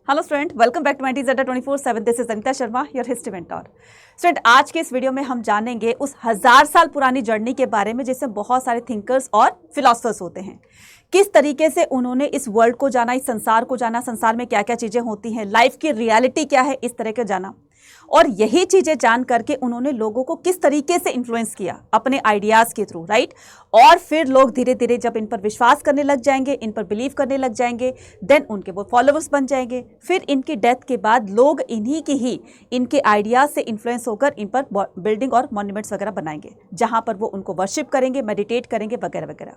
Hello student, welcome back to my teas 24/7। This is Anita Sharma, your history mentor. Student, आज के इस video में हम जानेंगे उस 1000 साल पुरानी जर्नी के बारे में जिसमें बहुत सारे थिंकर्स और फिलोसफर्स होते हैं। किस तरीके से उन्होंने इस वर्ल्ड को जाना, इस संसार को जाना, संसार में क्या क्या चीज़ें होती हैं, लाइफ की रियलिटी क्या है, इस तरह के जाना। और यही चीज़ें जान करके उन्होंने लोगों को किस तरीके से इन्फ्लुएंस किया अपने आइडियाज़ के थ्रू, राइट। और फिर लोग धीरे धीरे जब इन पर विश्वास करने लग जाएंगे, इन पर बिलीव करने लग जाएंगे, देन उनके वो फॉलोअर्स बन जाएंगे। फिर इनकी डेथ के बाद लोग इन्हीं की ही इनके आइडियाज़ से इन्फ्लुएंस होकर इन पर बिल्डिंग और मॉन्यूमेंट्स वगैरह बनाएंगे, जहाँ पर वो उनको वर्शिप करेंगे, मेडिटेट करेंगे वगैरह वगैरह।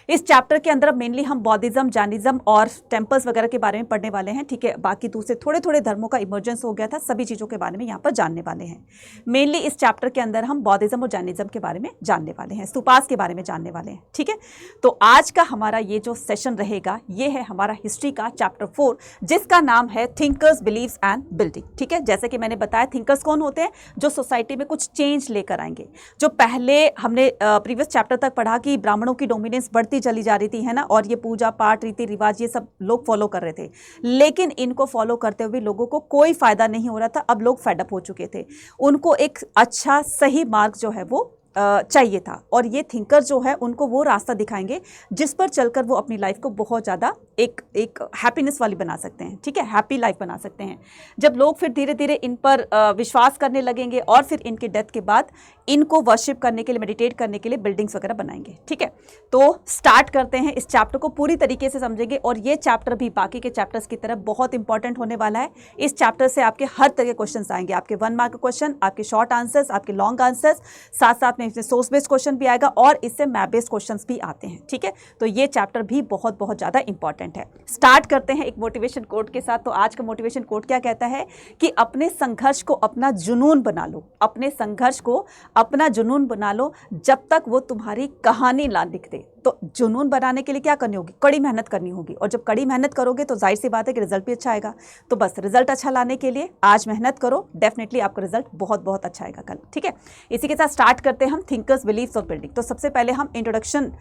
इस चैप्टर के अंदर मेनली हम बौद्धिज्म, जैनिज्म और टेम्पल्स वगैरह के बारे में पढ़ने वाले हैं, ठीक है। बाकी दूसरे थोड़े थोड़े धर्मों का इमर्जेंस हो गया था, सभी चीज़ों के बारे में यहाँ पर जानने वाले हैं। मेनली इस चैप्टर के अंदर हम बौद्धिज्म और जैनिज्म के बारे में जानने वाले हैं, स्तूपास के बारे में जानने वाले हैं, ठीक है। तो आज का हमारा ये जो सेशन रहेगा, ये है हमारा हिस्ट्री का चैप्टर 4, जिसका नाम है थिंकर्स, बिलीव्स एंड बिल्डिंग, ठीक है। जैसे कि मैंने बताया, थिंकर्स कौन होते हैं? जो सोसाइटी में कुछ चेंज लेकर आएंगे। जो पहले हमने प्रीवियस चैप्टर तक पढ़ा कि ब्राह्मणों की डोमिनेंस बढ़ती चली जा रही थी, है ना, और ये पूजा पाठ, रीति रिवाज, ये सब लोग फॉलो कर रहे थे, लेकिन इनको फॉलो करते हुए लोगों को कोई फायदा नहीं हो रहा था। अब लोग फेडअप हो चुके थे, उनको एक अच्छा सही मार्ग जो है वो चाहिए था। और ये थिंकर जो है उनको वो रास्ता दिखाएंगे जिस पर चलकर वो अपनी लाइफ को बहुत ज़्यादा एक हैप्पीनेस वाली बना सकते हैं, ठीक है, हैप्पी लाइफ बना सकते हैं। जब लोग फिर धीरे धीरे इन पर विश्वास करने लगेंगे और फिर इनके डेथ के बाद इनको वर्शिप करने के लिए, मेडिटेट करने के लिए बिल्डिंग्स वगैरह बनाएंगे, ठीक है। तो स्टार्ट करते हैं, इस चैप्टर को पूरी तरीके से समझेंगे। और ये चैप्टर भी बाकी के चैप्टर्स की तरह बहुत इंपॉर्टेंट होने वाला है। इस चैप्टर से आपके हर तरह के क्वेश्चन आएंगे, आपके 1 मार्क क्वेश्चन, आपके शॉर्ट आंसर्स, आपके लॉन्ग आंसर्स, साथ साथ में इसमें सोर्स बेस्ड क्वेश्चन भी आएगा और इससे मैप बेस्ड क्वेश्चंस भी आते हैं, ठीक है। तो ये चैप्टर भी बहुत बहुत ज़्यादा इंपॉर्टेंट है। स्टार्ट करते हैं एक मोटिवेशन कोट के साथ। तो आज का मोटिवेशन कोट क्या कहता है कि अपने संघर्ष को अपना जुनून बना लो, अपने संघर्ष को अपना जुनून बना लो, जब तक वो तुम्हारी कहानी ना लिख दे। तो जुनून बनाने के लिए क्या करनी होगी? कड़ी मेहनत करनी होगी। और जब कड़ी मेहनत करोगे तो जाहिर सी बात है कि रिजल्ट भी अच्छा आएगा। तो बस रिजल्ट अच्छा लाने के लिए आज मेहनत करो, डेफिनेटली आपका रिजल्ट बहुत बहुत अच्छा आएगा कल, ठीक है। इसी के साथ स्टार्ट करते हैं हम थिंकर्स, बिलीव्स और बिल्डिंग। तो सबसे पहले हम इंट्रोडक्शन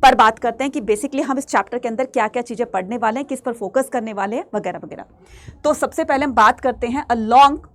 पर बात करते हैं कि बेसिकली हम इस चैप्टर के अंदर क्या क्या चीज़ें पढ़ने वाले हैं, किस पर फोकस करने वाले हैं वगैरह वगैरह। तो सबसे पहले हम बात करते हैं a long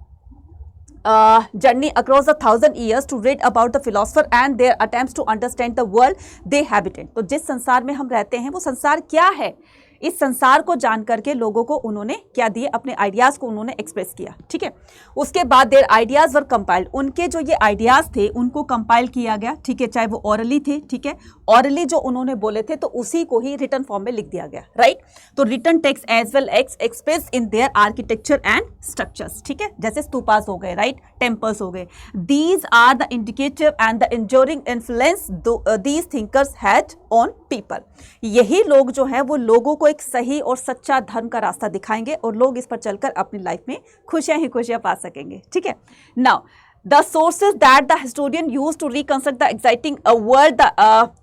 journey across 1,000 years to read about the philosopher and their attempts to understand the world they habited। तो जिस संसार में हम रहते हैं वो संसार क्या है, इस संसार को जान करके लोगों को उन्होंने क्या दिए, अपने आइडियाज़ को उन्होंने एक्सप्रेस किया, ठीक है। उसके बाद देयर आइडियाज़ वर कंपाइल्ड, उनके जो ये आइडियाज़ थे उनको कंपाइल किया गया, ठीक है, चाहे वो ऑरली थे, ठीक है। ऑरली जो उन्होंने बोले थे तो उसी को ही रिटन फॉर्म में लिख दिया गया, राइट। तो written text as well express in their architecture and structures, ठीक है, जैसे स्तूपास हो गए, राइट, टेम्पल्स हो गए। These are the indicative and the enduring influence these thinkers had on people. यही लोग जो है वो लोगों को एक सही और सच्चा धर्म का रास्ता दिखाएंगे और लोग इस पर चलकर अपनी लाइफ में खुशियां ही खुशियां पा सकेंगे, ठीक है। Now the sources that the historian used to reconstruct the exciting world, the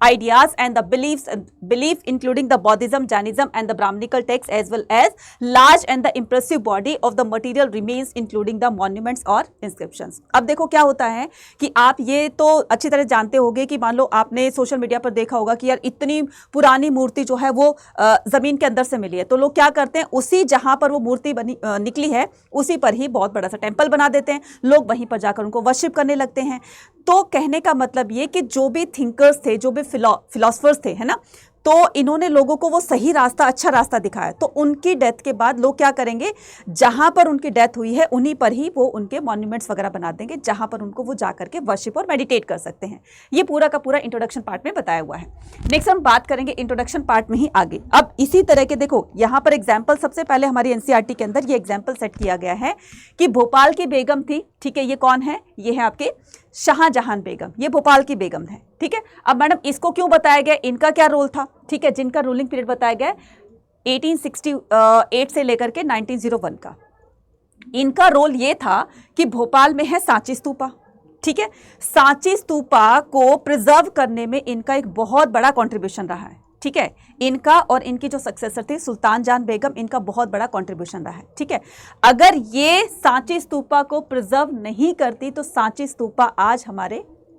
ideas and the belief including the Buddhism, Jainism and the Brahminical texts, as well as large and the impressive body of the material remains including the monuments और inscriptions। अब देखो क्या होता है कि आप ये तो अच्छी तरह जानते होंगे कि मान लो आपने सोशल मीडिया पर देखा होगा कि यार इतनी पुरानी मूर्ति जो है वो ज़मीन के अंदर से मिली है। तो लोग क्या करते हैं, उसी जहाँ पर वो मूर्ति बनी निकली है उसी पर ही बहुत बड़ा सा टेम्पल बना देते हैं, लोग वहीं पर जाकर को वर्शिप करने लगते हैं। तो कहने का मतलब ये कि जो भी थिंकर्स थे, जो भी फिलोसफर्स थे, है ना, तो इन्होंने लोगों को वो सही रास्ता, अच्छा रास्ता दिखाया। तो उनकी डेथ के बाद लोग क्या करेंगे, जहां पर उनकी डेथ हुई है उन्हीं पर ही वो उनके मॉन्यूमेंट्स वगैरह बना देंगे, जहां पर उनको वो जाकर के वर्शिप और मेडिटेट कर सकते हैं। ये पूरा का पूरा इंट्रोडक्शन पार्ट में बताया हुआ है। नेक्स्ट हम बात करेंगे इंट्रोडक्शन पार्ट में ही आगे। अब इसी तरह के देखो यहाँ पर एग्जाम्पल, सबसे पहले हमारी एनसीईआरटी के अंदर ये एग्जाम्पल सेट किया गया है कि भोपाल की बेगम थी, ठीक है। ये कौन है? ये है आपके शाहजहां बेगम, ये भोपाल की बेगम है, ठीक है। अब मैडम इसको क्यों बताया गया, इनका क्या रोल था, ठीक है, जिनका रूलिंग पीरियड बताया गया 1868 से लेकर के 1901 का। इनका रोल ये था कि भोपाल में है सांची स्तूपा, ठीक है। सांची स्तूपा को प्रिजर्व करने में इनका एक बहुत बड़ा कॉन्ट्रीब्यूशन रहा है, ठीक है। इनका और इनकी जो सक्सेसर थी सुल्तान जान बेगम, इनका बहुत बड़ा कंट्रीब्यूशन रहा है, ठीक है। अगर ये सांची स्तूपा को प्रिजर्व नहीं करती तो सांची स्तूपा आज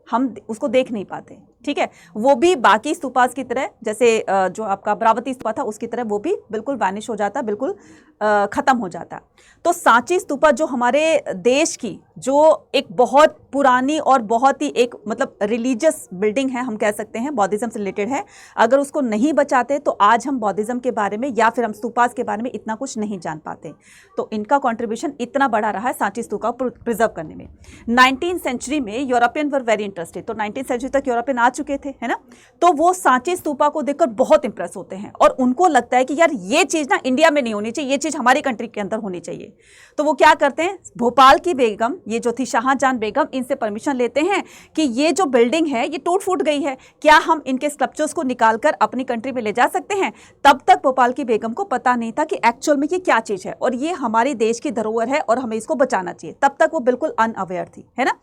हम उसको देख नहीं पाते, ठीक है, वो भी बाकी स्तूपास की तरह, जैसे जो आपका अमरावती स्तूपा था उसकी तरह वो भी बिल्कुल वैनिश हो जाता, बिल्कुल खत्म हो जाता। तो सांची स्तूपा जो हमारे देश की जो एक बहुत पुरानी और बहुत ही एक मतलब रिलीजियस बिल्डिंग है, हम कह सकते हैं बौद्धिज्म से रिलेटेड है, अगर उसको नहीं बचाते तो आज हम बौद्धिज्म के बारे में या फिर हम स्तूपास के बारे में इतना कुछ नहीं जान पाते। तो इनका कंट्रीब्यूशन इतना बड़ा रहा है सांची स्तूपा को प्रिजर्व करने में। 19th सेंचुरी में यूरोपियन वर वेरी इंटरेस्टेड, तो 19th सेंचुरी तक यूरोपियन आ चुके थे, है ना, तो वो सांची स्तूपा को देखकर बहुत इंप्रेस होते हैं और उनको लगता है कि यार ये चीज ना इंडिया में नहीं होनी चाहिए, ये चीज हमारी कंट्री के अंदर होनी चाहिए। तो वो क्या करते हैं, भोपाल की बेगम, ये जो थी शाहजहां बेगम, इनसे परमिशन लेते हैं कि ये जो बिल्डिंग है ये टूट फूट गई है, क्या हम इनके स्कल्पचर्स को निकालकर अपनी कंट्री में ले जा सकते हैं। तब तक भोपाल की बेगम को पता नहीं था कि एक्चुअल में ये क्या चीज है और ये हमारे देश की धरोहर है और हमें इसको बचाना चाहिए। तब तक वो बिल्कुल अनअवेयर थी, है ना।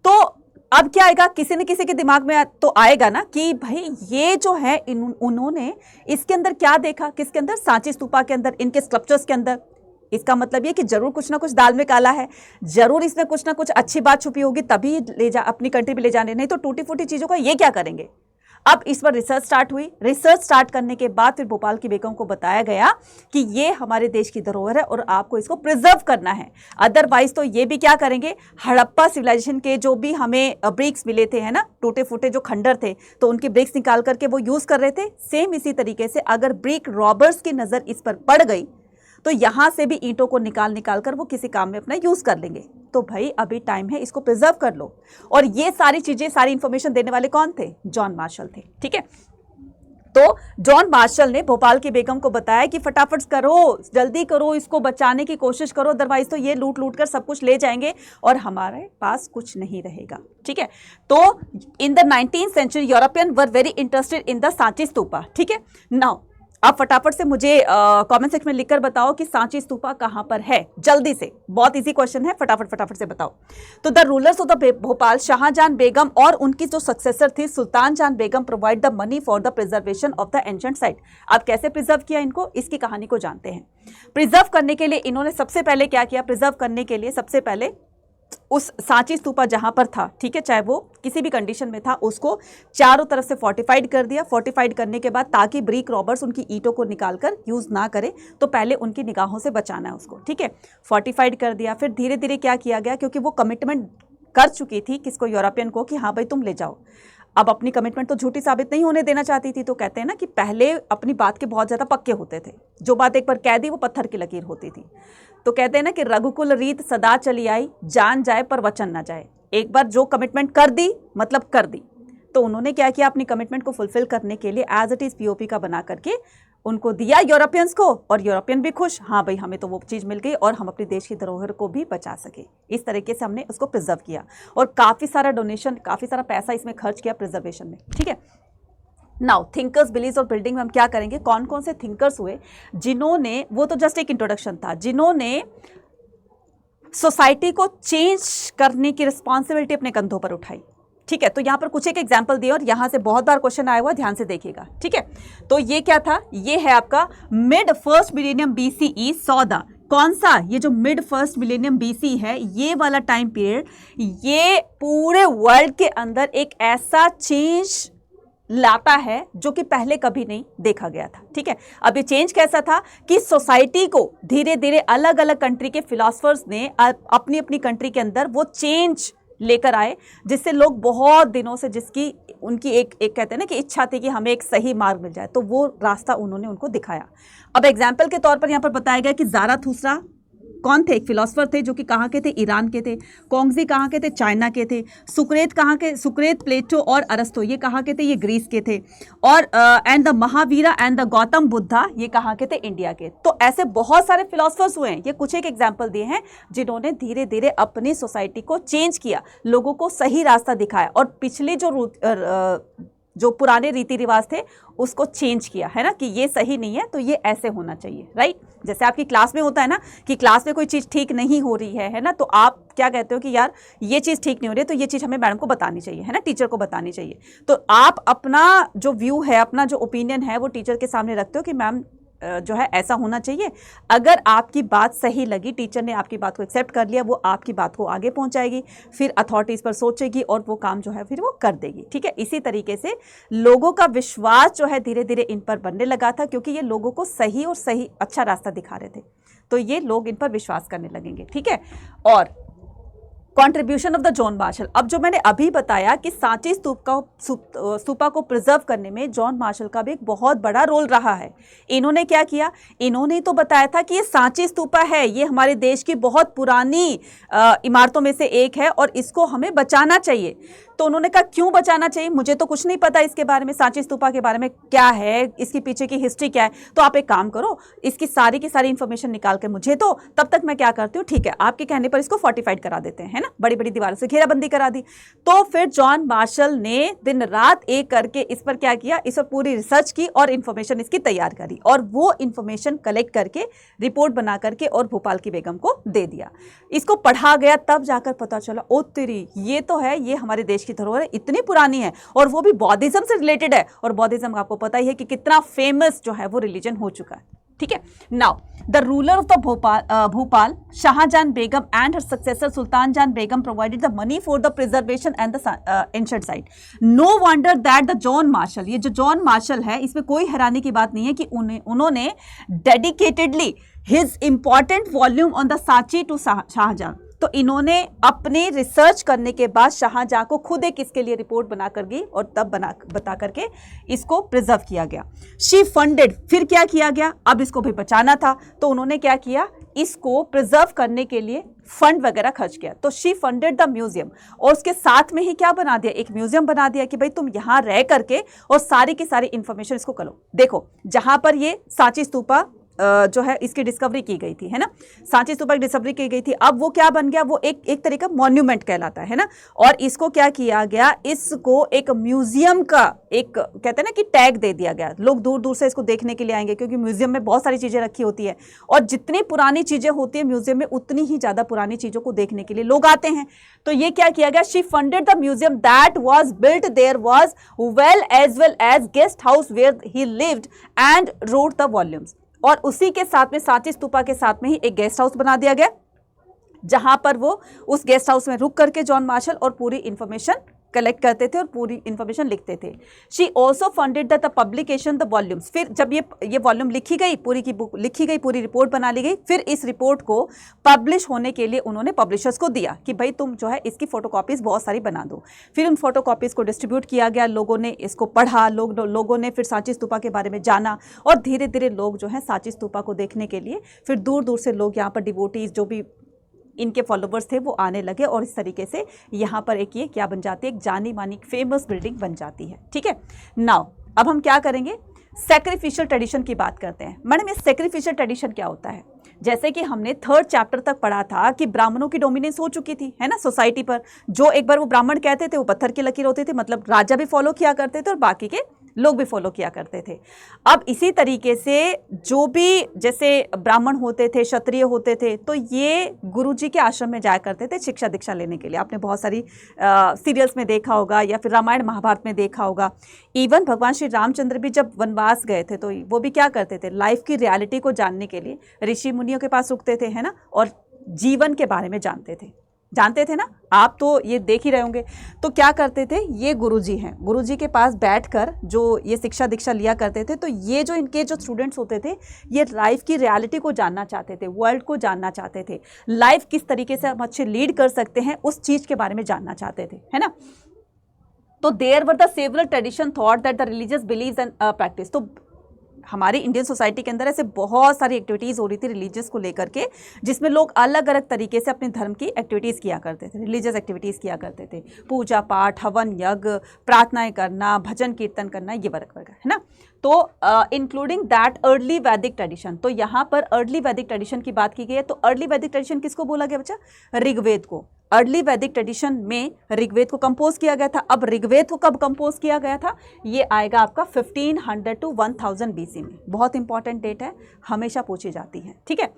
तो अब क्या आएगा, किसी न किसी के दिमाग में तो आएगा ना कि भाई ये जो है उन्होंने इसके अंदर क्या देखा, किसके अंदर, सांची स्तूपा के अंदर, इनके स्कल्पचर्स के अंदर। इसका मतलब ये कि जरूर कुछ ना कुछ दाल में काला है, जरूर इसमें कुछ ना कुछ अच्छी बात छुपी होगी, तभी अपनी कंट्री में ले जाने, नहीं तो टूटी फूटी चीजों का ये क्या करेंगे। अब इस पर रिसर्च स्टार्ट हुई। रिसर्च स्टार्ट करने के बाद फिर भोपाल की बेगम को बताया गया कि ये हमारे देश की धरोहर है और आपको इसको प्रिजर्व करना है, अदरवाइज तो ये भी क्या करेंगे, हड़प्पा सिविलाइजेशन के जो भी हमें ब्रिक्स मिले थे, है ना, टूटे फूटे जो खंडर थे, तो उनकी ब्रिक्स निकाल करके वो यूज कर रहे थे। सेम इसी तरीके से अगर ब्रिक रॉबर्स की नजर इस पर पड़ गई तो यहां से भी ईंटों को निकाल कर वो किसी काम में अपना यूज कर लेंगे। तो भाई अभी टाइम है, इसको प्रिजर्व कर लो। और ये सारी चीजें, सारी इंफॉर्मेशन देने वाले कौन थे, जॉन मार्शल थे, ठीक है। तो जॉन मार्शल ने भोपाल की बेगम को बताया कि फटाफट करो, जल्दी करो, इसको बचाने की कोशिश करो, अदरवाइज तो ये लूट लूट कर सब कुछ ले जाएंगे और हमारे पास कुछ नहीं रहेगा, ठीक है। तो in the 19th century European were very interested in the Sanchi stupa, ठीक है। नाउ आप फटाफट से मुझे कमेंट सेक्शन में लिखकर बताओ कि सांची स्तूपा कहां पर है, जल्दी से, बहुत इजी क्वेश्चन है, फटाफट से बताओ। तो the rulers of the Bhopal, Shahjahan Begum और उनकी जो सक्सेसर थी Sultan Jahan Begum, provide the money for the preservation of the ancient site. अब कैसे प्रिजर्व किया इनको, इसकी कहानी को जानते हैं। प्रिजर्व करने के लिए इन्होंने सबसे पहले क्या किया, प्रिजर्व करने के लिए सबसे पहले उस सांची स्तूपा जहां पर था, ठीक है, चाहे वो किसी भी कंडीशन में था, उसको चारों तरफ से फोर्टिफाइड कर दिया। फोर्टिफाइड करने के बाद ताकि ब्रिक रॉबर्स उनकी ईंटों को निकालकर यूज ना करे, तो पहले उनकी निगाहों से बचाना है उसको, ठीक है। फोर्टिफाइड कर दिया। फिर धीरे धीरे क्या किया गया, क्योंकि वो कमिटमेंट कर चुकी थी किसको, यूरोपियन को, कि हाँ भाई तुम ले जाओ। अब अपनी कमिटमेंट तो झूठी साबित नहीं होने देना चाहती थी, तो कहते हैं ना कि पहले अपनी बात के बहुत ज्यादा पक्के होते थे, जो बात एक बार कह दी वो पत्थर की लकीर होती थी। तो कहते हैं ना कि रघुकुल रीत सदा चली आई, जान जाए पर वचन ना जाए। एक बार जो कमिटमेंट कर दी मतलब कर दी। तो उन्होंने क्या किया, अपनी कमिटमेंट को फुलफिल करने के लिए एज इट इज पीओपी का बना करके उनको दिया यूरोपियंस को, और यूरोपियन भी खुश, हाँ भाई हमें तो वो चीज़ मिल गई और हम अपने देश की धरोहर को भी बचा सके। इस तरीके से हमने उसको प्रिजर्व किया और काफ़ी सारा डोनेशन, काफ़ी सारा पैसा इसमें खर्च किया प्रिजर्वेशन में, ठीक है। नाउ थिंकर्स, बिलीव्स और बिल्डिंग में हम क्या करेंगे, कौन कौन से थिंकर्स हुए जिन्होंने, वो तो जस्ट एक इंट्रोडक्शन था, जिन्होंने सोसाइटी को चेंज करने की रिस्पॉन्सिबिलिटी अपने कंधों पर उठाई, ठीक है। तो यहां पर कुछ एक एग्जाम्पल दिए और यहां से बहुत बार क्वेश्चन आया हुआ, ध्यान से देखिएगा, ठीक है। तो ये क्या था, ये है आपका मिड फर्स्ट मिलेनियम BCE सौदा। कौन सा, ये जो मिड फर्स्ट मिलेनियम BC है, ये वाला टाइम पीरियड, ये पूरे वर्ल्ड के अंदर एक ऐसा चेंज लाता है जो कि पहले कभी नहीं देखा गया था, ठीक है। अब ये चेंज कैसा था कि सोसाइटी को धीरे धीरे अलग अलग कंट्री के फिलोसफर्स ने अपनी अपनी कंट्री के अंदर वो चेंज लेकर आए, जिससे लोग बहुत दिनों से, जिसकी उनकी एक कहते हैं ना कि इच्छा थी कि हमें एक सही मार्ग मिल जाए, तो वो रास्ता उन्होंने उनको दिखाया। अब एग्जाम्पल के तौर पर यहाँ पर बताया गया कि ज़ाराथुस्त्रा कौन थे, एक फिलोसफर थे जो कि कहाँ के थे, ईरान के थे। कोंगजी कहाँ के थे, चाइना के थे। सुक्रेत कहाँ के, सुक्रेत, प्लेटो और अरस्तु ये कहाँ के थे, ये ग्रीस के थे। और and the Mahavira and the Gautam Buddha ये कहाँ के थे, इंडिया के। तो ऐसे बहुत सारे फिलोसफर्स हुए हैं, ये कुछ एक एग्जाम्पल दिए हैं जिन्होंने धीरे धीरे अपनी सोसाइटी को चेंज किया, लोगों को सही रास्ता दिखाया और पिछले जो पुराने रीति रिवाज थे उसको चेंज किया, है ना, कि ये सही नहीं है तो ये ऐसे होना चाहिए, राइट। जैसे आपकी क्लास में होता है ना कि क्लास में कोई चीज़ ठीक नहीं हो रही है ना, तो आप क्या कहते हो कि यार ये चीज़ ठीक नहीं हो रही है, तो ये चीज़ हमें मैडम को बतानी चाहिए, है ना, टीचर को बतानी चाहिए। तो आप अपना जो व्यू है, अपना जो ओपिनियन है वो टीचर के सामने रखते हो कि मैम जो है ऐसा होना चाहिए। अगर आपकी बात सही लगी, टीचर ने आपकी बात को एक्सेप्ट कर लिया, वो आपकी बात को आगे पहुंचाएगी, फिर अथॉरिटीज़ पर सोचेगी और वो काम जो है फिर वो कर देगी। ठीक है, इसी तरीके से लोगों का विश्वास जो है धीरे धीरे इन पर बनने लगा था, क्योंकि ये लोगों को सही और सही अच्छा रास्ता दिखा रहे थे, तो ये लोग इन पर विश्वास करने लगेंगे। ठीक है, और contribution of the John martial, अब जो मैंने अभी बताया कि सांची स्तूपा को प्रिजर्व करने में जॉन मार्शल का भी एक बहुत बड़ा रोल रहा है। इन्होंने क्या किया, इन्होंने तो बताया था कि ये सांची स्तूपा है, ये हमारे देश की बहुत पुरानी इमारतों में से एक है और इसको हमें बचाना चाहिए। तो उन्होंने कहा क्यों बचाना चाहिए, मुझे तो कुछ नहीं पता इसके बारे में, सांची स्तूपा के बारे में क्या है, इसके पीछे की हिस्ट्री क्या है, तो आप एक काम करो, इसकी सारी की सारी इंफॉर्मेशन निकाल के मुझे दो, तब तक मैं क्या करती हूँ, ठीक है आपके कहने पर इसको फोर्टिफाइड करा देते हैं, है ना, बड़ी बड़ी दीवारों से घेराबंदी करा दी। तो फिर जॉन मार्शल ने दिन रात एक करके इस पर क्या किया, इस पर पूरी रिसर्च की और इन्फॉर्मेशन इसकी तैयार करी, और वो इन्फॉर्मेशन कलेक्ट करके रिपोर्ट बना करके और भोपाल की बेगम को दे दिया। इसको पढ़ा गया, तब जाकर पता चला ओ तेरी, ये तो है, ये हमारे देश की धरोहर इतनी पुरानी है और वो भी बौद्धिज्म से रिलेटेड है, और बौद्धिज्म आपको पता ही है कि कितना फेमस जो है वो रिलीजन हो चुका है। ठीक है, now the ruler of the Bhopal Shahjahan Begum and her successor Sultan Jahan Begum provided the money for the preservation and the ancient site. No wonder that the John Marshall, ये जो जॉन मार्शल है, इसमें कोई हैरानी की बात नहीं है कि उन्होंने dedicatedly his important volume on the Sanchi to Shahjahan, तो इन्होंने अपने रिसर्च करने के बाद शाहजहां को खुद एक इसके लिए रिपोर्ट बना कर गई और तब बता करके इसको प्रिजर्व किया गया। शी फंडेड, फिर क्या किया गया, अब इसको भी बचाना था, तो उन्होंने क्या किया, इसको प्रिजर्व करने के लिए फंड वगैरह खर्च किया। तो शी फंडेड द म्यूजियम, और उसके साथ में ही क्या बना दिया, एक म्यूजियम बना दिया कि भाई तुम यहाँ रह करके और सारी की सारी इंफॉर्मेशन इसको करो। देखो जहां पर ये सांची स्तूपा जो है इसकी डिस्कवरी की गई थी, है ना, सांची स्तूपा की डिस्कवरी की गई थी, अब वो क्या बन गया, वो एक तरह का मॉन्यूमेंट कहलाता है ना, और इसको क्या किया गया, इसको एक म्यूजियम का एक कहते हैं ना कि टैग दे दिया गया। लोग दूर दूर से इसको देखने के लिए आएंगे, क्योंकि म्यूजियम में बहुत सारी चीजें रखी होती है, और जितनी पुरानी चीजें होती है म्यूजियम में, उतनी ही ज्यादा पुरानी चीजों को देखने के लिए लोग आते हैं। तो ये क्या किया गया, she funded the museum that was built there was well as guest house where he lived and wrote the volumes, और उसी के साथ में सांची स्तूपा के साथ में ही एक गेस्ट हाउस बना दिया गया, जहां पर वो उस गेस्ट हाउस में रुक करके जॉन मार्शल और पूरी इंफॉर्मेशन कलेक्ट करते थे और पूरी इंफॉर्मेशन लिखते थे। She also funded the publication the volumes, फिर जब ये वॉल्यूम लिखी गई, पूरी की बुक लिखी गई, पूरी रिपोर्ट बना ली गई, फिर इस रिपोर्ट को पब्लिश होने के लिए उन्होंने पब्लिशर्स को दिया कि भाई तुम जो है इसकी फोटोकॉपीज बहुत सारी बना दो। फिर उन फोटोकॉपीज को डिस्ट्रीब्यूट किया गया, लोगों ने इसको पढ़ा, लोगों ने फिर सांची स्तूपा के बारे में जाना, और धीरे धीरे लोग जो है सांची स्तूपा को देखने के लिए फिर दूर दूर से लोग यहाँ पर डिवोटीज जो भी इनके फॉलोवर्स थे वो आने लगे, और इस तरीके से यहाँ पर एक ये क्या बन जाती है, एक जानी मानी फेमस बिल्डिंग बन जाती है। ठीक है, नाउ अब हम क्या करेंगे, सैक्रिफिशियल ट्रेडिशन की बात करते हैं। मैडम ये सैक्रिफिशियल ट्रेडिशन क्या होता है, जैसे कि हमने 3rd चैप्टर तक पढ़ा था कि ब्राह्मणों की डोमिनेंस हो चुकी थी, है ना, सोसाइटी पर। जो एक बार वो ब्राह्मण कहते थे वो पत्थर की लकीर होते थे, मतलब राजा भी फॉलो किया करते थे और बाकी के लोग भी फॉलो किया करते थे। अब इसी तरीके से जो भी जैसे ब्राह्मण होते थे, क्षत्रिय होते थे, तो ये गुरुजी के आश्रम में जाया करते थे शिक्षा दीक्षा लेने के लिए। आपने बहुत सारी सीरियल्स में देखा होगा या फिर रामायण महाभारत में देखा होगा। इवन भगवान श्री रामचंद्र भी जब वनवास गए थे तो वो भी क्या करते थे, लाइफ की रियलिटी को जानने के लिए ऋषि मुनियों के पास रुकते थे, है ना, और जीवन के बारे में जानते थे ना, आप तो ये देख ही रहे होंगे। तो क्या करते थे, ये गुरुजी हैं, गुरुजी के पास बैठकर जो ये शिक्षा दीक्षा लिया करते थे, तो ये जो इनके जो स्टूडेंट्स होते थे ये लाइफ की रियलिटी को जानना चाहते थे, वर्ल्ड को जानना चाहते थे, लाइफ किस तरीके से हम अच्छे लीड कर सकते हैं उस चीज़ के बारे में जानना चाहते थे, है ना। तो there were the several tradition thought that the religious believes and practice. तो हमारी इंडियन सोसाइटी के अंदर ऐसे बहुत सारी एक्टिविटीज़ हो रही थी रिलीजियस को लेकर के, जिसमें लोग अलग अलग तरीके से अपने धर्म की एक्टिविटीज़ किया करते थे, रिलीजियस एक्टिविटीज़ किया करते थे, पूजा पाठ, हवन यज्ञ, प्रार्थनाएं करना, भजन कीर्तन करना, ये वर्ग है ना। तो इंक्लूडिंग दैट अर्ली वैदिक ट्रेडिशन। तो यहाँ पर अर्ली वैदिक ट्रेडिशन की बात की गई है। तो अर्ली वैदिक ट्रेडिशन किसको बोला गया बच्चा, ऋग्वेद को। अर्ली वैदिक ट्रेडिशन में ऋग्वेद को कंपोज किया गया था। अब ऋग्वेद को कब कंपोज किया गया था, ये आएगा आपका 1500 to 1000 BC में। बहुत इंपॉर्टेंट डेट है, हमेशा पूछी जाती है, ठीक है।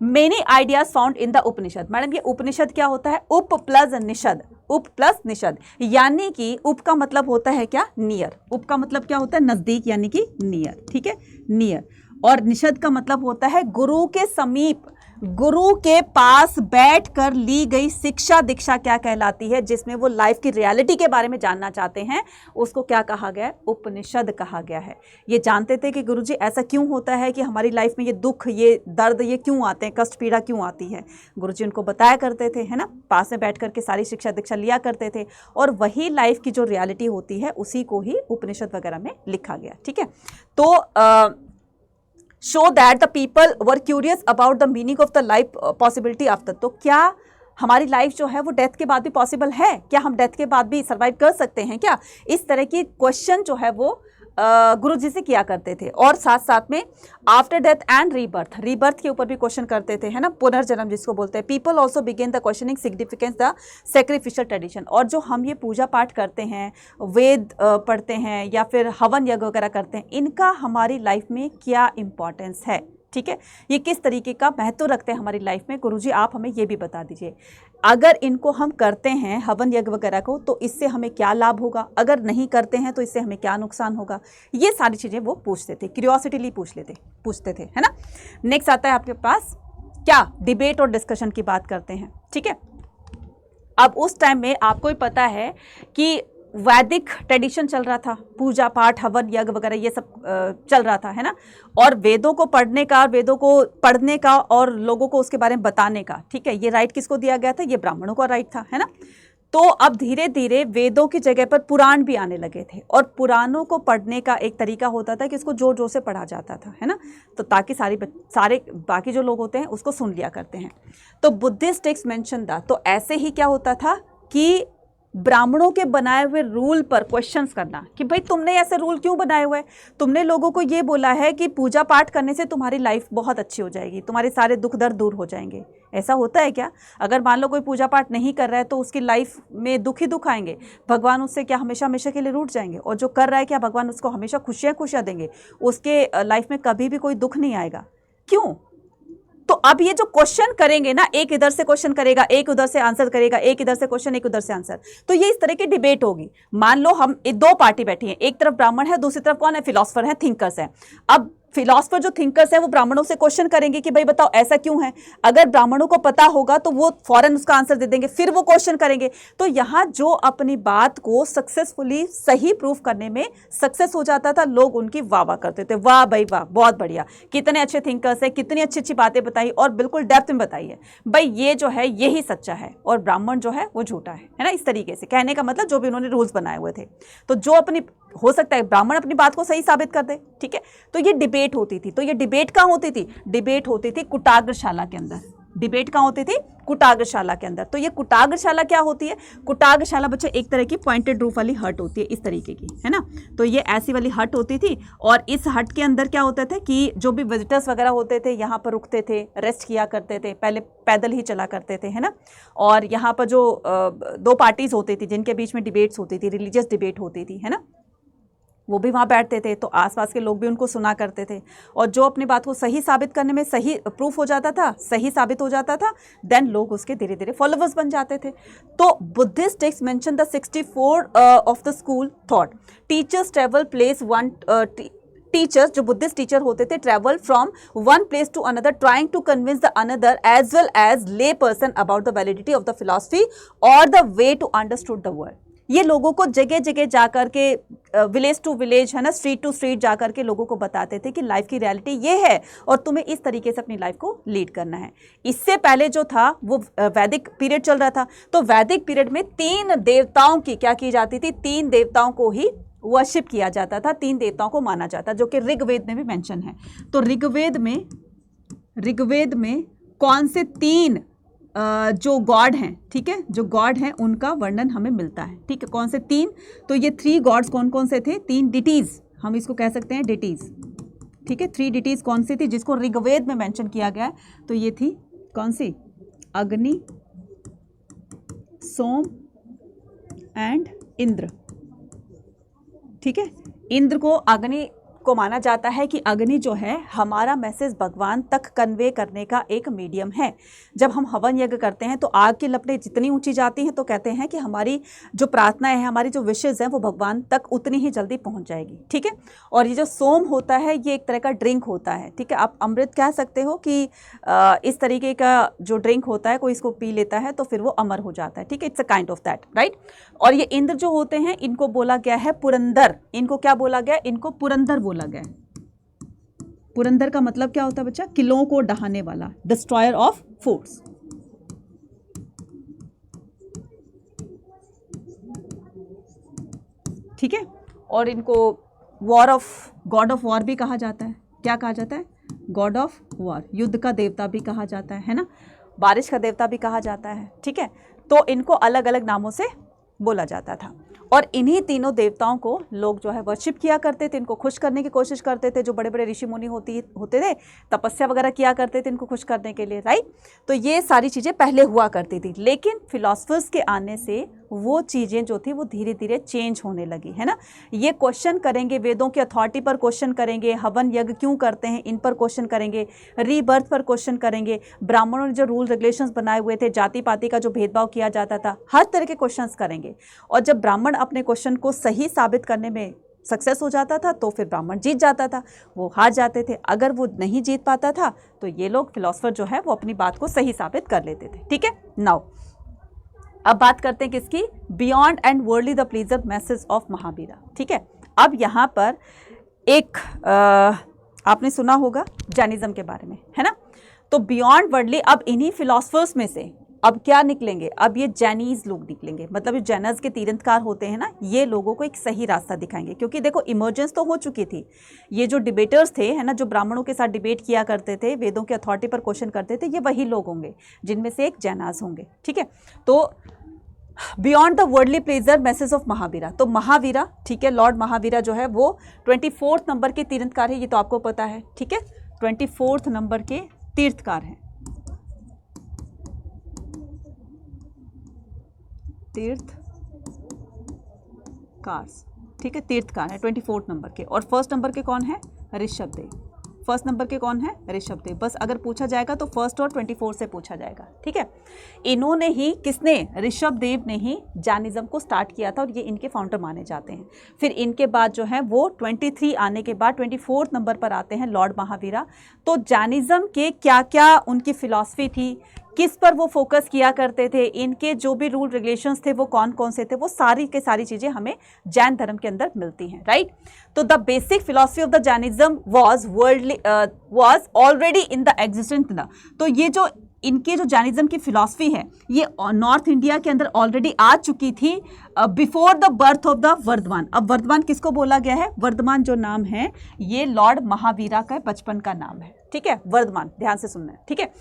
Many ideas found in the Upanishad. Madam ये उपनिषद क्या होता है, उप प्लस निषद, उप प्लस निषद, यानी कि उप का मतलब होता है क्या, नियर। उप का मतलब क्या होता है, नजदीक, यानी कि नियर, ठीक है, नियर। और निषद का मतलब होता है गुरु के समीप, गुरु के पास बैठकर ली गई शिक्षा दीक्षा क्या कहलाती है, जिसमें वो लाइफ की रियलिटी के बारे में जानना चाहते हैं, उसको क्या कहा गया है, उपनिषद कहा गया है। ये जानते थे कि गुरुजी ऐसा क्यों होता है कि हमारी लाइफ में ये दुख, ये दर्द, ये क्यों आते हैं, कष्ट पीड़ा क्यों आती है, गुरुजी उनको बताया करते थे, है ना, पास में बैठ करके सारी शिक्षा दीक्षा लिया करते थे, और वही लाइफ की जो रियलिटी होती है उसी को ही उपनिषद वगैरह में लिखा गया। ठीक है, तो show that the people were curious about the meaning of the life possibility after। तो क्या हमारी लाइफ जो है वो डेथ के बाद भी पॉसिबल है, क्या हम डेथ के बाद भी सर्वाइव कर सकते हैं क्या, इस तरह की क्वेश्चन जो है वो गुरु जी से किया करते थे। और साथ साथ में after death and rebirth, rebirth के ऊपर भी क्वेश्चन करते थे, है ना, पुनर्जन्म जिसको बोलते हैं। People also began the questioning significance the sacrificial tradition. और जो हम ये पूजा पाठ करते हैं, वेद पढ़ते हैं या फिर हवन यज्ञ वगैरह करते हैं, इनका हमारी लाइफ में क्या इंपॉर्टेंस है, ठीक है, ये किस तरीके का महत्व रखते हैं हमारी लाइफ में, गुरुजी आप हमें ये भी बता दीजिए। अगर इनको हम करते हैं हवन यज्ञ वगैरह को तो इससे हमें क्या लाभ होगा, अगर नहीं करते हैं तो इससे हमें क्या नुकसान होगा, ये सारी चीज़ें वो पूछते थे, क्यूरियोसिटीली पूछते थे, है ना। नेक्स्ट आता है आपके पास क्या, डिबेट और डिस्कशन की बात करते हैं। ठीक है, अब उस टाइम में आपको भी पता है कि वैदिक ट्रेडिशन चल रहा था, पूजा पाठ हवन यज्ञ वगैरह ये सब चल रहा था, है ना, और वेदों को पढ़ने का, वेदों को पढ़ने का और लोगों को उसके बारे में बताने का, ठीक है, ये राइट किसको दिया गया था, ये ब्राह्मणों का राइट था, है ना। तो अब धीरे धीरे वेदों की जगह पर पुराण भी आने लगे थे, और पुराणों को पढ़ने का एक तरीका होता था कि इसको जोर जोर से पढ़ा जाता था, है ना, तो ताकि सारे बाकी जो लोग होते हैं उसको सुन लिया करते हैं। तो बुद्धिस्ट टेक्स्ट मेंशन दा, तो ऐसे ही क्या होता था कि ब्राह्मणों के बनाए हुए रूल पर क्वेश्चंस करना कि भाई तुमने ऐसे रूल क्यों बनाए हुए हैं, तुमने लोगों को ये बोला है कि पूजा पाठ करने से तुम्हारी लाइफ बहुत अच्छी हो जाएगी, तुम्हारे सारे दुख दर्द दूर हो जाएंगे, ऐसा होता है क्या? अगर मान लो कोई पूजा पाठ नहीं कर रहा है तो उसकी लाइफ में दुख ही दुख आएंगे, भगवान उससे क्या हमेशा हमेशा के लिए रूठ जाएंगे, और जो कर रहा है क्या भगवान उसको हमेशा खुशियाँ देंगे, उसके लाइफ में कभी भी कोई दुख नहीं आएगा, क्यों? तो अब ये जो क्वेश्चन करेंगे ना, एक इधर से क्वेश्चन करेगा, एक उधर से आंसर करेगा, एक इधर से क्वेश्चन, एक उधर से आंसर, तो ये इस तरह की डिबेट होगी। मान लो हम दो पार्टी बैठी है, एक तरफ ब्राह्मण है, दूसरी तरफ कौन है, फिलोसफर है, थिंकर्स है। अब फिलोसफर जो थिंकर्स है वो ब्राह्मणों से क्वेश्चन करेंगे कि भाई बताओ ऐसा क्यों है, अगर ब्राह्मणों को पता होगा तो वो फौरन उसका आंसर दे देंगे, फिर वो क्वेश्चन करेंगे। तो यहाँ जो अपनी बात को सक्सेसफुली सही प्रूफ करने में सक्सेस हो जाता था, लोग उनकी वाह वाह करते थे, वाह भाई वाह, बहुत बढ़िया, कितने अच्छे थिंकर्स है, कितनी अच्छी अच्छी बातें बताई और बिल्कुल डेप्थ में बताई है, भाई ये जो है यही सच्चा है और ब्राह्मण जो है वो झूठा है ना। इस तरीके से कहने का मतलब जो भी उन्होंने रूल्स बनाए हुए थे, तो जो अपनी हो सकता है ब्राह्मण अपनी बात को सही साबित कर दे, ठीक है। तो ये डिबेट होती थी, तो ये डिबेट कहाँ होती थी, डिबेट होती थी कुटाग्रशाला के अंदर। डिबेट कहाँ होती थी, कुटाग्रशाला के अंदर। तो ये कुटाग्रशाला क्या होती है, कुटाग्रशाला बच्चे एक तरह की पॉइंटेड रूफ वाली हट होती है, इस तरीके की, है ना। तो ये ऐसी वाली हट होती थी, और इस हट के अंदर क्या होता था कि जो भी विजिटर्स वगैरह होते थे यहाँ पर रुकते थे, रेस्ट किया करते थे, पहले पैदल ही चला करते थे, है ना। और यहाँ पर जो दो पार्टीज होती थी जिनके बीच में डिबेट्स होती थी, रिलीजियस डिबेट होती थी, है ना, वो भी वहाँ बैठते थे, तो आसपास के लोग भी उनको सुना करते थे, और जो अपनी बात को सही साबित करने में सही प्रूफ हो जाता था, सही साबित हो जाता था, देन लोग उसके धीरे धीरे फॉलोवर्स बन जाते थे। तो Buddhist text mention the 64 of the school thought, teachers travel place one, teachers जो बुद्धिस्ट टीचर होते थे travel from one place to another trying to convince the another as well as lay person about the validity of the philosophy और the way to understood the world. ये लोगों को जगह जगह जाकर के, विलेज टू विलेज, है ना, स्ट्रीट टू स्ट्रीट जाकर के लोगों को बताते थे कि लाइफ की रियलिटी ये है और तुम्हें इस तरीके से अपनी लाइफ को लीड करना है। इससे पहले जो था वो वैदिक पीरियड चल रहा था, तो वैदिक पीरियड में 3 देवताओं की क्या की जाती थी, 3 देवताओं को ही वर्शिप किया जाता था, 3 देवताओं को माना जाता, जो कि ऋग्वेद में भी मेंशन है। तो ऋग्वेद में कौन से 3 जो गॉड हैं, ठीक है, जो गॉड हैं उनका वर्णन हमें मिलता है, ठीक है। कौन से 3, तो ये 3 गॉड्स कौन कौन से थे, 3 डिटीज, हम इसको कह सकते हैं डिटीज, ठीक है। 3 डिटीज कौन सी थी जिसको ऋग्वेद में मेंशन किया गया है, तो ये थी कौन सी, अग्नि, सोम एंड इंद्र, ठीक है। इंद्र को अग्नि को माना जाता है कि अग्नि जो है हमारा मैसेज भगवान तक कन्वे करने का एक मीडियम है। जब हम हवन यज्ञ करते हैं तो आग की लपटें जितनी ऊंची जाती हैं तो कहते हैं कि हमारी जो प्रार्थनाएं हैं, हमारी जो विशेज़ हैं वो भगवान तक उतनी ही जल्दी पहुंच जाएगी, ठीक है। और ये जो सोम होता है ये एक तरह का ड्रिंक होता है, ठीक है। आप अमृत कह सकते हो कि इस तरीके का जो ड्रिंक होता है, कोई इसको पी लेता है तो फिर वो अमर हो जाता है, ठीक है। It's a kind of that, right. और ये इंद्र जो होते हैं इनको बोला गया है पुरंदर। इनको क्या बोला गया? इनको पुरंदर बोला गया है। पुरंदर का मतलब क्या होता है बच्चा? किलों को ढहाने वाला, डिस्ट्रॉयर ऑफ फोर्ट्स। ठीक है। और इनको war of, God of war भी कहा जाता है। क्या कहा जाता है? गॉड ऑफ वॉर, युद्ध का देवता भी कहा जाता है ना, बारिश का देवता भी कहा जाता है, ठीक है। तो इनको अलग अलग नामों से बोला जाता था। और इन्हीं तीनों देवताओं को लोग जो है वर्शिप किया करते थे, इनको खुश करने की कोशिश करते थे। जो बड़े बड़े ऋषि मुनि होते थे, तपस्या वगैरह किया करते थे इनको खुश करने के लिए, राइट। तो ये सारी चीज़ें पहले हुआ करती थी, लेकिन फिलॉसफर्स के आने से वो चीज़ें जो थी वो धीरे धीरे चेंज होने लगी, है ना। ये क्वेश्चन करेंगे, वेदों की अथॉरिटी पर क्वेश्चन करेंगे, हवन यज्ञ क्यों करते हैं इन पर क्वेश्चन करेंगे, रीबर्थ पर क्वेश्चन करेंगे, ब्राह्मणों ने जो रूल रेगुलेशंस बनाए हुए थे, जाति पाति का जो भेदभाव किया जाता था, हर तरह के क्वेश्चंस करेंगे। और जब ब्राह्मण अपने क्वेश्चन को सही साबित करने में सक्सेस हो जाता था तो फिर ब्राह्मण जीत जाता था, वो हार जाते थे। अगर वो नहीं जीत पाता था तो ये लोग फिलोसफर जो है वो अपनी बात को सही साबित कर लेते थे, ठीक है। नाउ अब बात करते हैं किसकी? Beyond and worldly the pleaser message of Mahavira, ठीक है। अब यहाँ पर एक आपने सुना होगा जैनिज्म के बारे में, है ना। तो बियॉन्ड वर्ल्डली, अब इन्हीं फिलोसफर्स में से अब क्या निकलेंगे? अब ये जैनीज लोग निकलेंगे, मतलब ये जैनस के तीर्थंकर होते हैं ना, ये लोगों को एक सही रास्ता दिखाएंगे। क्योंकि देखो इमर्जेंस तो हो चुकी थी, ये जो डिबेटर्स थे, है ना, जो ब्राह्मणों के साथ डिबेट किया करते थे, वेदों की अथॉरिटी पर क्वेश्चन करते थे, ये वही लोग होंगे जिनमें से एक जैनास होंगे, ठीक है। तो beyond the worldly pleasure message of Mahavira, तो महावीरा, ठीक है, लॉर्ड महावीरा जो है वो 24 नंबर के तीर्थंकर है, ये तो आपको पता है, ठीक है। 24 नंबर के तीर्थंकर हैं, तीर्थंकर, ठीक है, तीर्थंकर है 24 नंबर के। और फर्स्ट नंबर के कौन है? ऋषभदेव। फर्स्ट नंबर के कौन है? ऋषभदेव। बस अगर पूछा जाएगा तो फर्स्ट और 24 से पूछा जाएगा, ठीक है। इन्होंने ही, किसने? ऋषभदेव ने ही जैनिज्म को स्टार्ट किया था और ये इनके फाउंडर माने जाते हैं। फिर इनके बाद जो है वो 23 आने के बाद 24 नंबर पर आते हैं लॉर्ड महावीरा। तो जैनिज्म के क्या क्या उनकी फिलॉसफी थी, किस पर वो फोकस किया करते थे, इनके जो भी रूल रेगुलेशंस थे वो कौन कौन से थे, वो सारी के सारी चीज़ें हमें जैन धर्म के अंदर मिलती हैं, राइट। तो the basic philosophy of the Jainism was already in the existence. तो ये जो इनके जो जैनिज्म की फिलॉसफी है ये नॉर्थ इंडिया के अंदर ऑलरेडी आ चुकी थी before the birth of the Vardhaman. अब वर्धमान किसको बोला गया है? वर्धमान जो नाम है ये लॉर्ड महावीरा का बचपन का नाम है, ठीक है, वर्धमान, ध्यान से सुनना है, ठीक है।